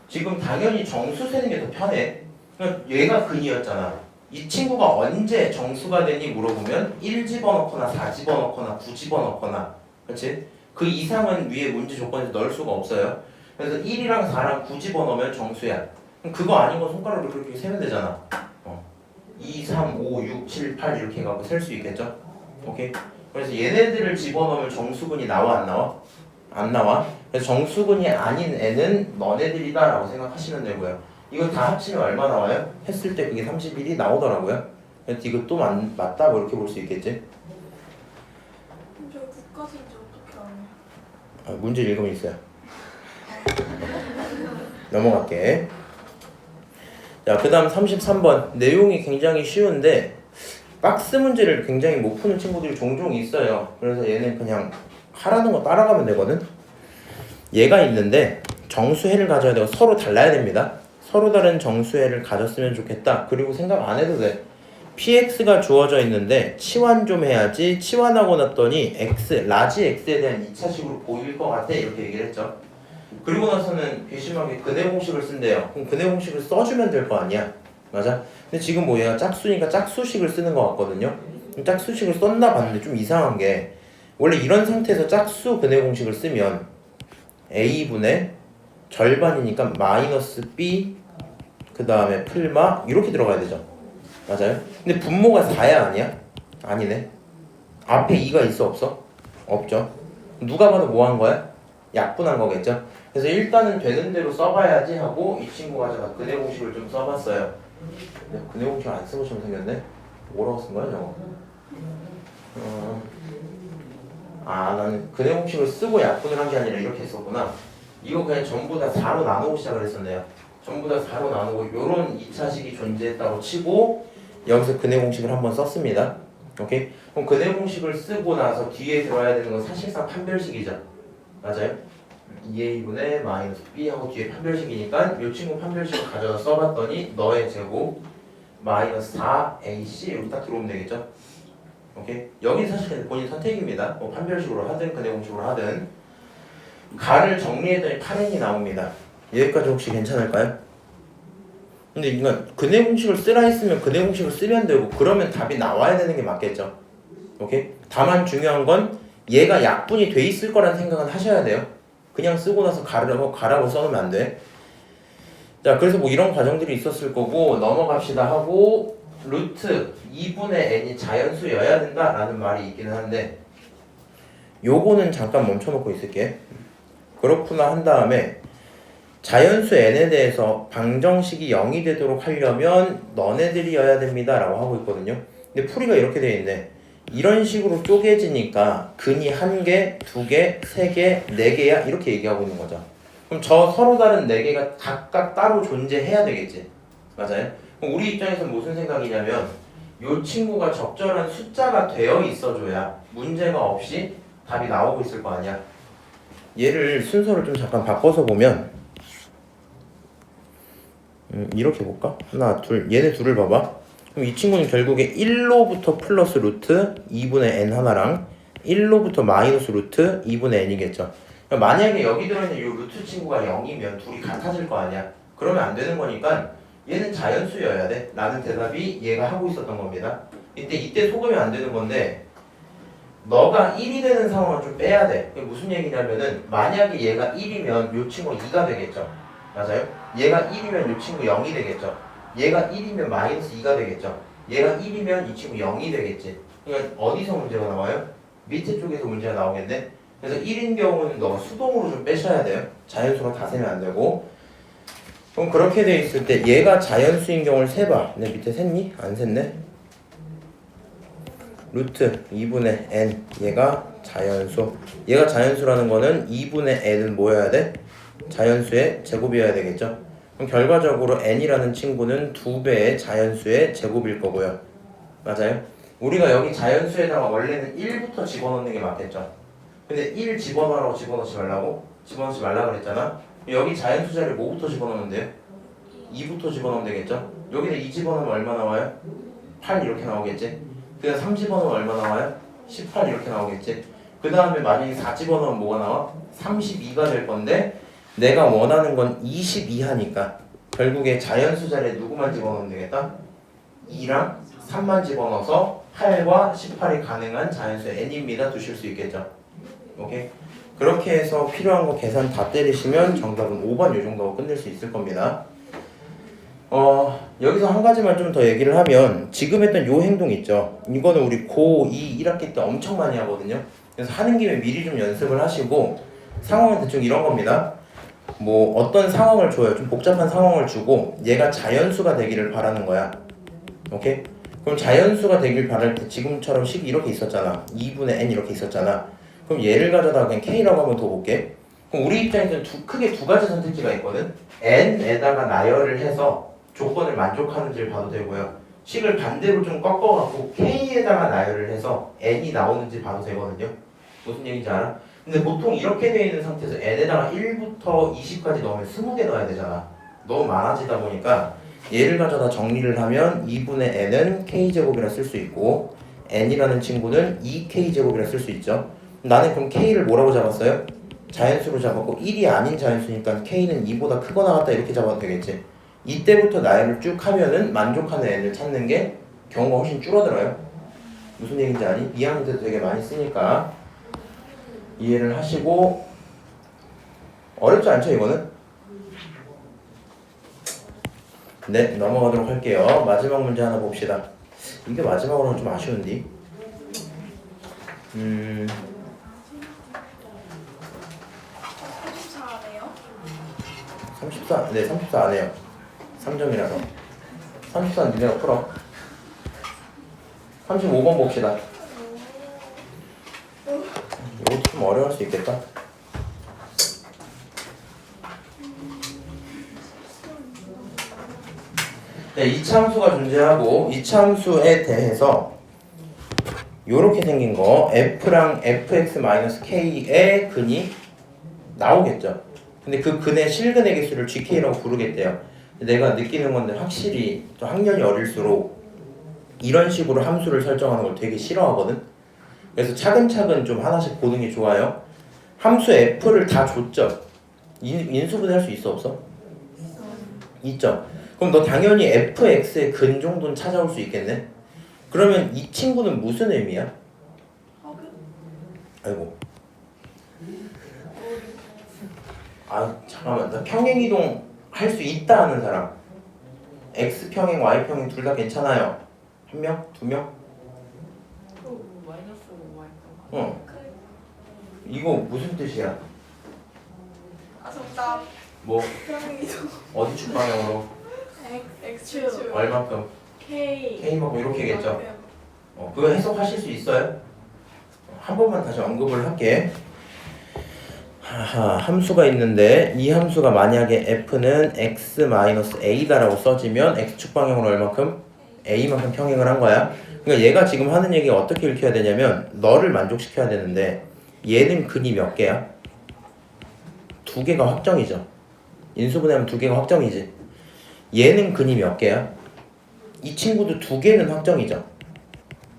지금 당연히 정수 세는 게 더 편해. 그러니까 얘가 근이었잖아. 이 친구가 언제 정수가 되니 물어보면 1 집어넣거나 4 집어넣거나 9 집어넣거나 그렇지? 그 이상은 위에 문제 조건에서 넣을 수가 없어요. 그래서 1이랑 4랑 9 집어넣으면 정수야. 그럼 그거 아닌 건 손가락으로 그렇게 세면 되잖아. 2, 3, 5, 6, 7, 8 이렇게 해갖고 셀 수 있겠죠? 오케이? 그래서 얘네들을 집어넣으면 정수근이 나와 안 나와? 안 나와. 그래서 정수근이 아닌 애는 너네들이다 라고 생각하시면 되고요. 이거 다 합치면 얼마 나와요? 했을 때 그게 31이 나오더라고요. 그래서 이거 또 맞다 뭐 이렇게 볼 수 있겠지? 저 국가순지 어떻게 아냐? 문제 읽으면 있어요. 넘어갈게. 자, 그 다음 33번 내용이 굉장히 쉬운데 박스 문제를 굉장히 못 푸는 친구들이 종종 있어요. 그래서 얘는 그냥 하라는 거 따라가면 되거든. 얘가 있는데 정수해를 가져야 되고 서로 달라야 됩니다. 서로 다른 정수해를 가졌으면 좋겠다. 그리고 생각 안 해도 돼. px가 주어져 있는데 치환 좀 해야지. 치환하고 났더니 x, 라지 x에 대한 2차식으로 보일 것 같아. 이렇게 얘기를 했죠. 그리고 나서는 괘씸하게 근해 공식을 쓴대요. 그럼 근해 공식을 써주면 될 거 아니야. 맞아? 근데 지금 뭐 얘가 짝수니까 짝수식을 쓰는 것 같거든요. 짝수식을 썼나 봤는데 좀 이상한 게 원래 이런 상태에서 짝수 근해 공식을 쓰면 a분의 절반이니까 마이너스 b 그 다음에 풀마 이렇게 들어가야 되죠. 맞아요? 근데 분모가 4야 아니야? 아니네. 앞에 2가 있어 없어? 없죠. 누가 봐도 뭐 한 거야? 약분한 거겠죠. 그래서 일단은 되는 대로 써봐야지 하고 이 친구가 제가 근해 공식을 좀 써봤어요. 근데 근해 공식을 안 쓰고 좀 생겼네? 뭐라고 쓴 거야 저거? 나는 근해 공식을 쓰고 약분을 한 게 아니라 이렇게 했었구나. 이거 그냥 전부 다 4로 나누고 시작을 했었네요. 전부 다 4로 나누고 요런 2차식이 존재했다고 치고 여기서 근해 공식을 한번 썼습니다. 오케이? 그럼 근해 공식을 쓰고 나서 뒤에 들어야 되는 건 사실상 판별식이죠. 맞아요? 2a분의 마이너스 b 하고 뒤에 판별식이니까 이 친구 판별식을 가져다 써봤더니 너의 제곱 마이너스 4ac 여기 딱 들어오면 되겠죠? 오케이? 여기 사실 본인 선택입니다. 뭐 판별식으로 하든 근해 공식으로 하든 가를 정리했더니 8n이 나옵니다. 여기까지 혹시 괜찮을까요? 근데 이건 근해 공식을 쓰라 했으면 근해 공식을 쓰면 되고 그러면 답이 나와야 되는 게 맞겠죠. 오케이? 다만 중요한 건 얘가 약분이 돼 있을 거란 생각은 하셔야 돼요. 그냥 쓰고 나서 가라고 써놓으면 안 돼. 자, 그래서 뭐 이런 과정들이 있었을 거고 넘어갑시다 하고 루트 2분의 n이 자연수여야 된다라는 말이 있기는 한데 요거는 잠깐 멈춰놓고 있을게. 그렇구나 한 다음에 자연수 n에 대해서 방정식이 0이 되도록 하려면 너네들이어야 됩니다 라고 하고 있거든요. 근데 풀이가 이렇게 되어 있네. 이런 식으로 쪼개지니까 근이 1개, 2개, 3개, 4개야 이렇게 얘기하고 있는 거죠. 그럼 저 서로 다른 4개가 각각 따로 존재해야 되겠지. 맞아요? 그럼 우리 입장에서는 무슨 생각이냐면 요 친구가 적절한 숫자가 되어 있어줘야 문제가 없이 답이 나오고 있을 거 아니야. 얘를 순서를 좀 잠깐 바꿔서 보면 이렇게 볼까? 하나, 둘, 얘네 둘을 봐봐. 그럼 이 친구는 결국에 1로부터 플러스 루트 2분의 n 하나랑 1로부터 마이너스 루트 2분의 n이겠죠. 그러니까 만약에 여기 들어있는 이 루트 친구가 0이면 둘이 같아질 거 아니야. 그러면 안 되는 거니까 얘는 자연수여야 돼 라는 대답이 얘가 하고 있었던 겁니다. 이때 속으면 안 되는 건데 너가 1이 되는 상황을 좀 빼야 돼. 그게 무슨 얘기냐면은 만약에 얘가 1이면 이 친구가 2가 되겠죠. 맞아요? 얘가 1이면 이 친구 0이 되겠죠. 얘가 1이면 마이너스 2가 되겠죠. 얘가 1이면 이 친구 0이 되겠지. 그러니까 어디서 문제가 나와요? 밑에 쪽에서 문제가 나오겠네. 그래서 1인 경우는 너가 수동으로 좀 빼셔야 돼요. 자연수로 다 세면 안 되고. 그럼 그렇게 돼 있을 때 얘가 자연수인 경우를 세봐. 내 밑에 셌니? 안 셌네. 루트 2분의 n 얘가 자연수. 얘가 자연수라는 거는 2분의 n은 뭐여야 돼? 자연수의 제곱이어야 되겠죠. 그럼 결과적으로 n이라는 친구는 2배의 자연수의 제곱일 거고요. 맞아요? 우리가 여기 자연수에다가 원래는 1부터 집어넣는 게 맞겠죠. 근데 1 집어넣으라고 집어넣지 말라고? 집어넣지 말라 그랬잖아. 여기 자연수 자리에 뭐부터 집어넣으면 돼요? 2부터 집어넣으면 되겠죠. 여기는 2 집어넣으면 얼마 나와요? 8 이렇게 나오겠지. 그다음 3 집어넣으면 얼마 나와요? 18 이렇게 나오겠지. 그 다음에 만약에 4 집어넣으면 뭐가 나와? 32가 될 건데 내가 원하는 건 22 하니까 결국에 자연수 자리에 누구만 집어넣으면 되겠다? 2랑 3만 집어넣어서 8과 18이 가능한 자연수 n입니다. 두실 수 있겠죠. 오케이? 그렇게 해서 필요한 거 계산 다 때리시면 정답은 5번 요 정도로 끝낼 수 있을 겁니다. 여기서 한 가지만 좀 더 얘기를 하면 지금 했던 요 행동 있죠. 이거는 우리 고2 1학기 때 엄청 많이 하거든요. 그래서 하는 김에 미리 좀 연습을 하시고 상황은 대충 이런 겁니다. 뭐 어떤 상황을 줘요. 좀 복잡한 상황을 주고 얘가 자연수가 되기를 바라는 거야. 오케이? 그럼 자연수가 되길 바랄 때 지금처럼 식이 이렇게 있었잖아. 2분의 n 이렇게 있었잖아. 그럼 얘를 가져다가 그냥 k라고 한번 더 볼게. 그럼 우리 입장에서는 크게 두 가지 선택지가 있거든. n에다가 나열을 해서 조건을 만족하는지를 봐도 되고요. 식을 반대로 좀 꺾어갖고 k에다가 나열을 해서 n이 나오는지 봐도 되거든요. 무슨 얘기인지 알아? 근데 보통 이렇게 되어 있는 상태에서 n에다가 1부터 20까지 넣으면 20개 넣어야 되잖아. 너무 많아지다 보니까 얘를 가져다 정리를 하면 2분의 n은 k제곱이라 쓸 수 있고 n이라는 친구는 2k제곱이라 쓸 수 있죠. 나는 그럼 k를 뭐라고 잡았어요? 자연수로 잡았고 1이 아닌 자연수니까 k는 2보다 크거나 같다 이렇게 잡아도 되겠지. 이때부터 나열을 쭉 하면은 만족하는 n을 찾는 게 경우가 훨씬 줄어들어요. 무슨 얘기인지 아니? 2학년 때도 되게 많이 쓰니까 이해를 하시고. 어렵지 않죠 이거는? 네, 넘어가도록 할게요. 마지막 문제 하나 봅시다. 이게 마지막으로는 좀 아쉬운데 34 안에요? 34, 네 34 안 해요. 3점이라서 34는 니네가 풀어. 35번 봅시다. 이것도 좀 어려울 수 있겠다. 네, 이차함수가 존재하고 이차함수에 대해서 요렇게 생긴 거 f랑 fx-k의 근이 나오겠죠. 근데 그 근의 실근의 개수를 gk라고 부르겠대요. 내가 느끼는 건데 확실히 또 학년이 어릴수록 이런 식으로 함수를 설정하는 걸 되게 싫어하거든. 그래서 차근차근 좀 하나씩 보는 게 좋아요. 함수 f를 다 줬죠. 인수분해 할 수 있어 없어? 있죠. 그럼 너 당연히 fx의 근 정도는 찾아올 수 있겠네. 그러면 이 친구는 무슨 의미야? 아이고. 아 잠깐만, 나 평행이동 할 수 있다 하는 사람. x 평행, y 평행 둘 다 괜찮아요. 한 명? 두 명? 마이너스 5 어. 이거 무슨 뜻이야? 아 정답. 뭐 평행이동. 어디 축 방향으로? X 얼마큼? K. K만큼 이렇게겠죠. 그거 해석하실 수 있어요? 한 번만 다시 언급을 할게. 함수가 있는데 이 함수가 만약에 f는 x-a다라고 써지면 x축 방향으로 얼마큼? A만큼 평행을 한 거야. 그러니까 얘가 지금 하는 얘기가 어떻게 읽혀야 되냐면 너를 만족시켜야 되는데 얘는 근이 몇 개야? 두 개가 확정이죠. 인수분해하면 두 개가 확정이지. 얘는 근이 몇 개야? 이 친구도 두 개는 확정이죠.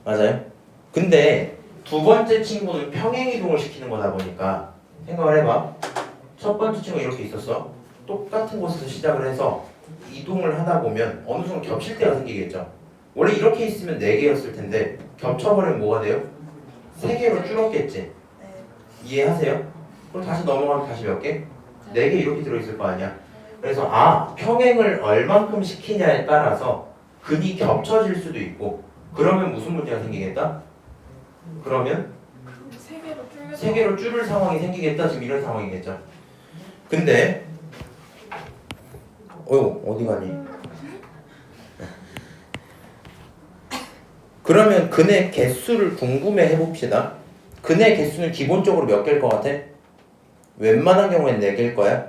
맞아요? 근데 두 번째 친구는 평행이동을 시키는 거다 보니까 생각을 해봐. 첫 번째 친구가 이렇게 있었어. 똑같은 곳에서 시작을 해서 이동을 하다 보면 어느 순간 겹칠 때가 생기겠죠. 원래 이렇게 있으면 4개였을 텐데 겹쳐버리면 뭐가 돼요? 3개로 줄었겠지. 네. 이해하세요? 그럼 다시 넘어가면 다시 몇 개? 4개 이렇게 들어있을 거 아니야. 그래서 평행을 얼만큼 시키냐에 따라서 근이 겹쳐질 수도 있고 그러면 무슨 문제가 생기겠다? 그러면 세 개로 줄여서 3개로 줄을 상황이 생기겠다. 지금 이런 상황이겠죠. 근데 어디 가니? 그러면 근의 개수를 궁금해 해봅시다. 근의 개수는 기본적으로 몇 개일 것 같아? 웬만한 경우엔 4개일 거야.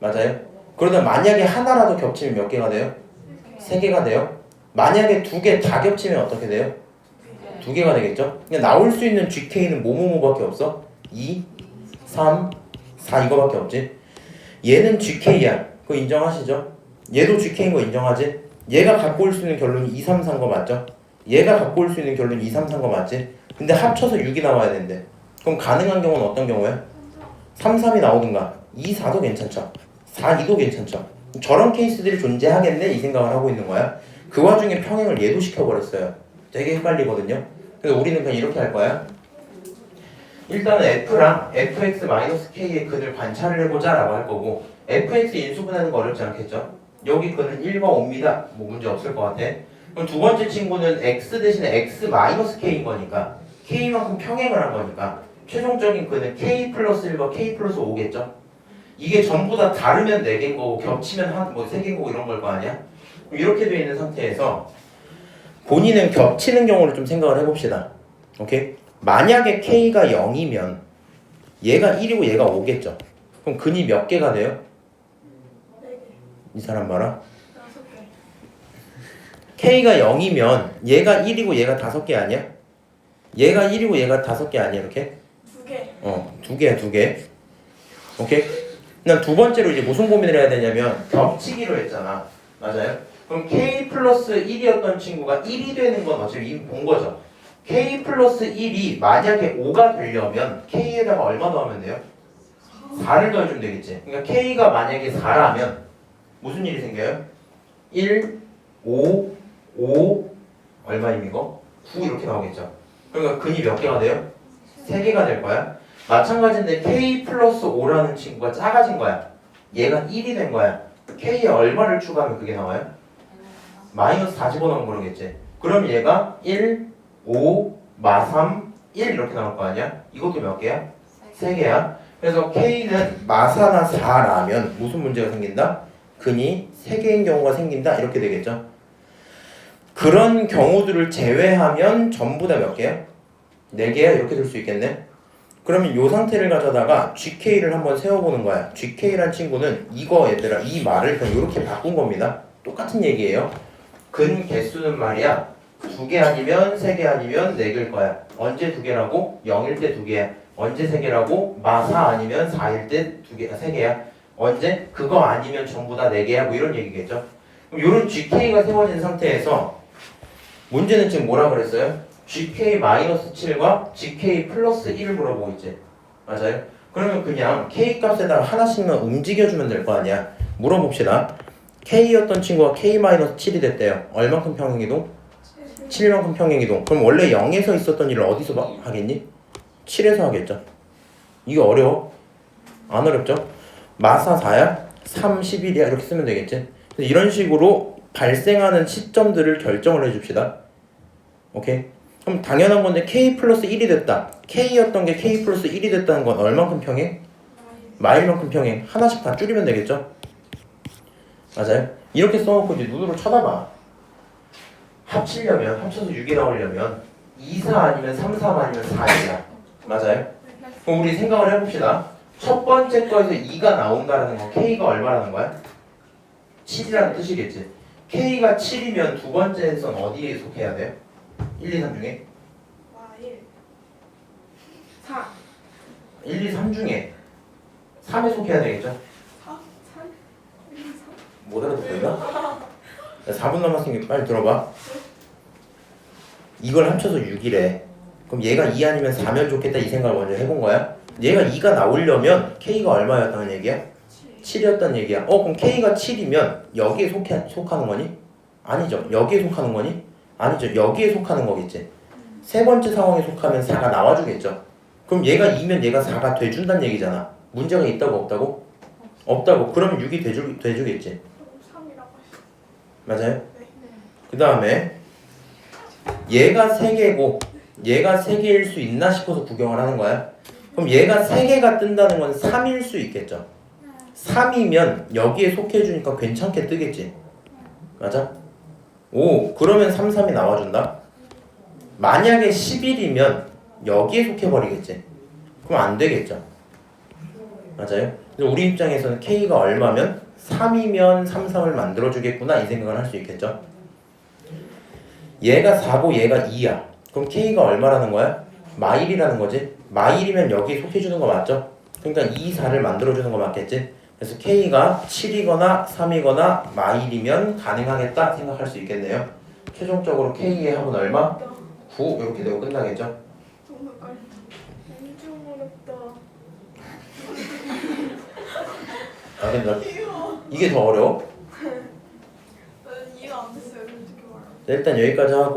맞아요? 그러다 만약에 하나라도 겹치면 몇 개가 돼요? 3개가 돼요. 만약에 2개 다 겹치면 어떻게 돼요? 2개가 되겠죠? 그냥 나올 수 있는 GK는 뭐뭐뭐밖에 없어? 2, 3, 4 이거밖에 없지. 얘는 GK야. 그거 인정하시죠? 얘도 GK인 거 인정하지? 얘가 갖고 올 수 있는 결론이 2, 3, 4인 거 맞죠? 얘가 갖고 올 수 있는 결론이 2, 3, 4인 거 맞지? 근데 합쳐서 6이 나와야 되는데 그럼 가능한 경우는 어떤 경우야? 3, 3이 나오든가 2, 4도 괜찮죠. 4, 2도 괜찮죠. 저런 케이스들이 존재하겠네 이 생각을 하고 있는 거야. 그 와중에 평행을 얘도 시켜버렸어요. 되게 헷갈리거든요. 그래서 우리는 그냥 이렇게 할 거야. 일단은 f랑 fx-k의 근을 관찰을 해보자 라고 할 거고 fx 인수분해하는 거 어렵지 않겠죠? 여기 근은 1과 5입니다. 뭐 문제 없을 것 같아. 그럼 두 번째 친구는 x 대신에 x-k인 거니까 k만큼 평행을 한 거니까 최종적인 근은 k 플러스 1과 k 플러스 5겠죠? 이게 전부 다 다르면 4개인 거고 겹치면 3개인 거고 이런 걸 거 아니야? 이렇게 되어 있는 상태에서 본인은 겹치는 경우를 좀 생각을 해봅시다. 오케이? 만약에 k가 0이면 얘가 1이고 얘가 5겠죠? 그럼 근이 몇 개가 돼요? 4개, 이 사람 봐라. 5개. k가 0이면 얘가 1이고 얘가 5개 아니야? 얘가 1이고 얘가 5개 아니야 이렇게? 2개. 2개야 2개. 오케이? 그다음 두 번째로 이제 무슨 고민을 해야 되냐면 겹치기로 했잖아. 맞아요? 그럼 k 플러스 1이었던 친구가 1이 되는 건 어차피 이미 본 거죠. k 플러스 1이 만약에 5가 되려면 k에다가 얼마 더하면 돼요? 4를 더해주면 되겠지. 그러니까 k가 만약에 4라면 무슨 일이 생겨요? 1, 5, 5 얼마임 이거? 9 이렇게 나오겠죠. 그러니까 근이 몇 개가 돼요? 3개가 될 거야. 마찬가지인데 k 플러스 5라는 친구가 작아진 거야. 얘가 1이 된 거야. k에 얼마를 추가하면 그게 나와요? 마이너스 4 집어넣으면 그러겠지. 그럼 얘가 1, 5, 마3, 1 이렇게 나올 거 아니야? 이것도 몇 개야? 3개야. 그래서 k는 마사나 4라면 무슨 문제가 생긴다? 근이 3개인 경우가 생긴다. 이렇게 되겠죠. 그런 경우들을 제외하면 전부 다 몇 개야? 4개야? 이렇게 될 수 있겠네. 그러면 이 상태를 가져다가 GK를 한번 세워보는 거야. GK란 친구는 이거 얘들아 이 말을 그냥 이렇게 바꾼 겁니다. 똑같은 얘기예요. 근 개수는 말이야 2개 아니면 3개 아니면 4개일 거야. 언제 2개라고? 0일 때 2개야. 언제 3개라고? 마4 아니면 4일 때 3개야. 언제? 그거 아니면 전부 다 4개야. 뭐 이런 얘기겠죠. 그럼 이런 GK가 세워진 상태에서 문제는 지금 뭐라 그랬어요? GK-7과 GK 플러스 1을 물어보고 있지. 맞아요? 그러면 그냥 K 값에다가 하나씩만 움직여주면 될 거 아니야. 물어봅시다. K였던 친구가 K-7이 됐대요. 얼만큼 평행이동? 7만큼 평행이동. 그럼 원래 0에서 있었던 일을 어디서 하겠니? 7에서 하겠죠. 이거 어려워? 안 어렵죠? 마사 4야? 3, 11이야? 이렇게 쓰면 되겠지. 이런 식으로 발생하는 시점들을 결정을 해줍시다. 오케이? 그럼 당연한 건데 K 플러스 1이 됐다. K였던 게 K 플러스 1이 됐다는 건 얼만큼 평행? 마일만큼 평행. 하나씩 다 줄이면 되겠죠? 맞아요? 이렇게 써놓고 이제 눈으로 쳐다봐. 합치려면, 합쳐서 6이 나오려면 2, 4 아니면 3, 3 아니면 4이야. 맞아요? 그럼 우리 생각을 해봅시다. 첫 번째 거에서 2가 나온다는 건 K가 얼마라는 거야? 7이라는 뜻이겠지. K가 7이면 두 번째 선 어디에 속해야 돼요? 1, 2, 3 중에? 와, 1. 4. 1, 2, 3 중에 3에 속해야 되겠죠? 4? 3? 1, 2, 3? 못 알아듣겠나? 4분 남았으니까 빨리 들어봐. 이걸 합쳐서 6이래. 그럼 얘가 2 아니면 4면 좋겠다 이 생각을 먼저 해본 거야. 얘가 2가 나오려면 K가 얼마였다는 얘기야? 7. 7이었다는 얘기야. 그럼 K가 7이면 여기에 속하는 거니? 아니죠. 여기에 속하는 거니? 아니죠. 여기에 속하는 거겠지. 세 번째 상황에 속하면 4가 나와주겠죠. 그럼 얘가 2면 얘가 4가 돼준다는 얘기잖아. 문제가 있다고 없다고? 없다고. 그러면 6이 돼주겠지. 3이라고 하시죠. 맞아요? 네. 그 다음에 얘가 3개고 얘가 3개일 수 있나 싶어서 구경을 하는 거야. 그럼 얘가 3개가 뜬다는 건 3일 수 있겠죠. 3이면 여기에 속해주니까 괜찮게 뜨겠지. 맞아? 오, 그러면 3, 3이 나와준다. 만약에 11이면 여기에 속해버리겠지. 그럼 안 되겠죠. 맞아요? 그래서 우리 입장에서는 K가 얼마면 3이면 3, 3을 만들어주겠구나 이 생각을 할 수 있겠죠. 얘가 4고 얘가 2야. 그럼 K가 얼마라는 거야? 마일이라는 거지. 마일이면 여기에 속해주는 거 맞죠? 그러니까 2, 4를 만들어주는 거 맞겠지? 그래서 K가 7이거나 3이거나 마일이면 가능하겠다 생각할 수 있겠네요. 최종적으로 K의 합은 얼마? 9 이렇게 되고 끝나겠죠? 너무 헷갈린다. 엄청 어렵다. 아 근데 이게 더 어려워? 나는 이해가 안 됐어요. 솔직히 말하면. 일단 여기까지 하고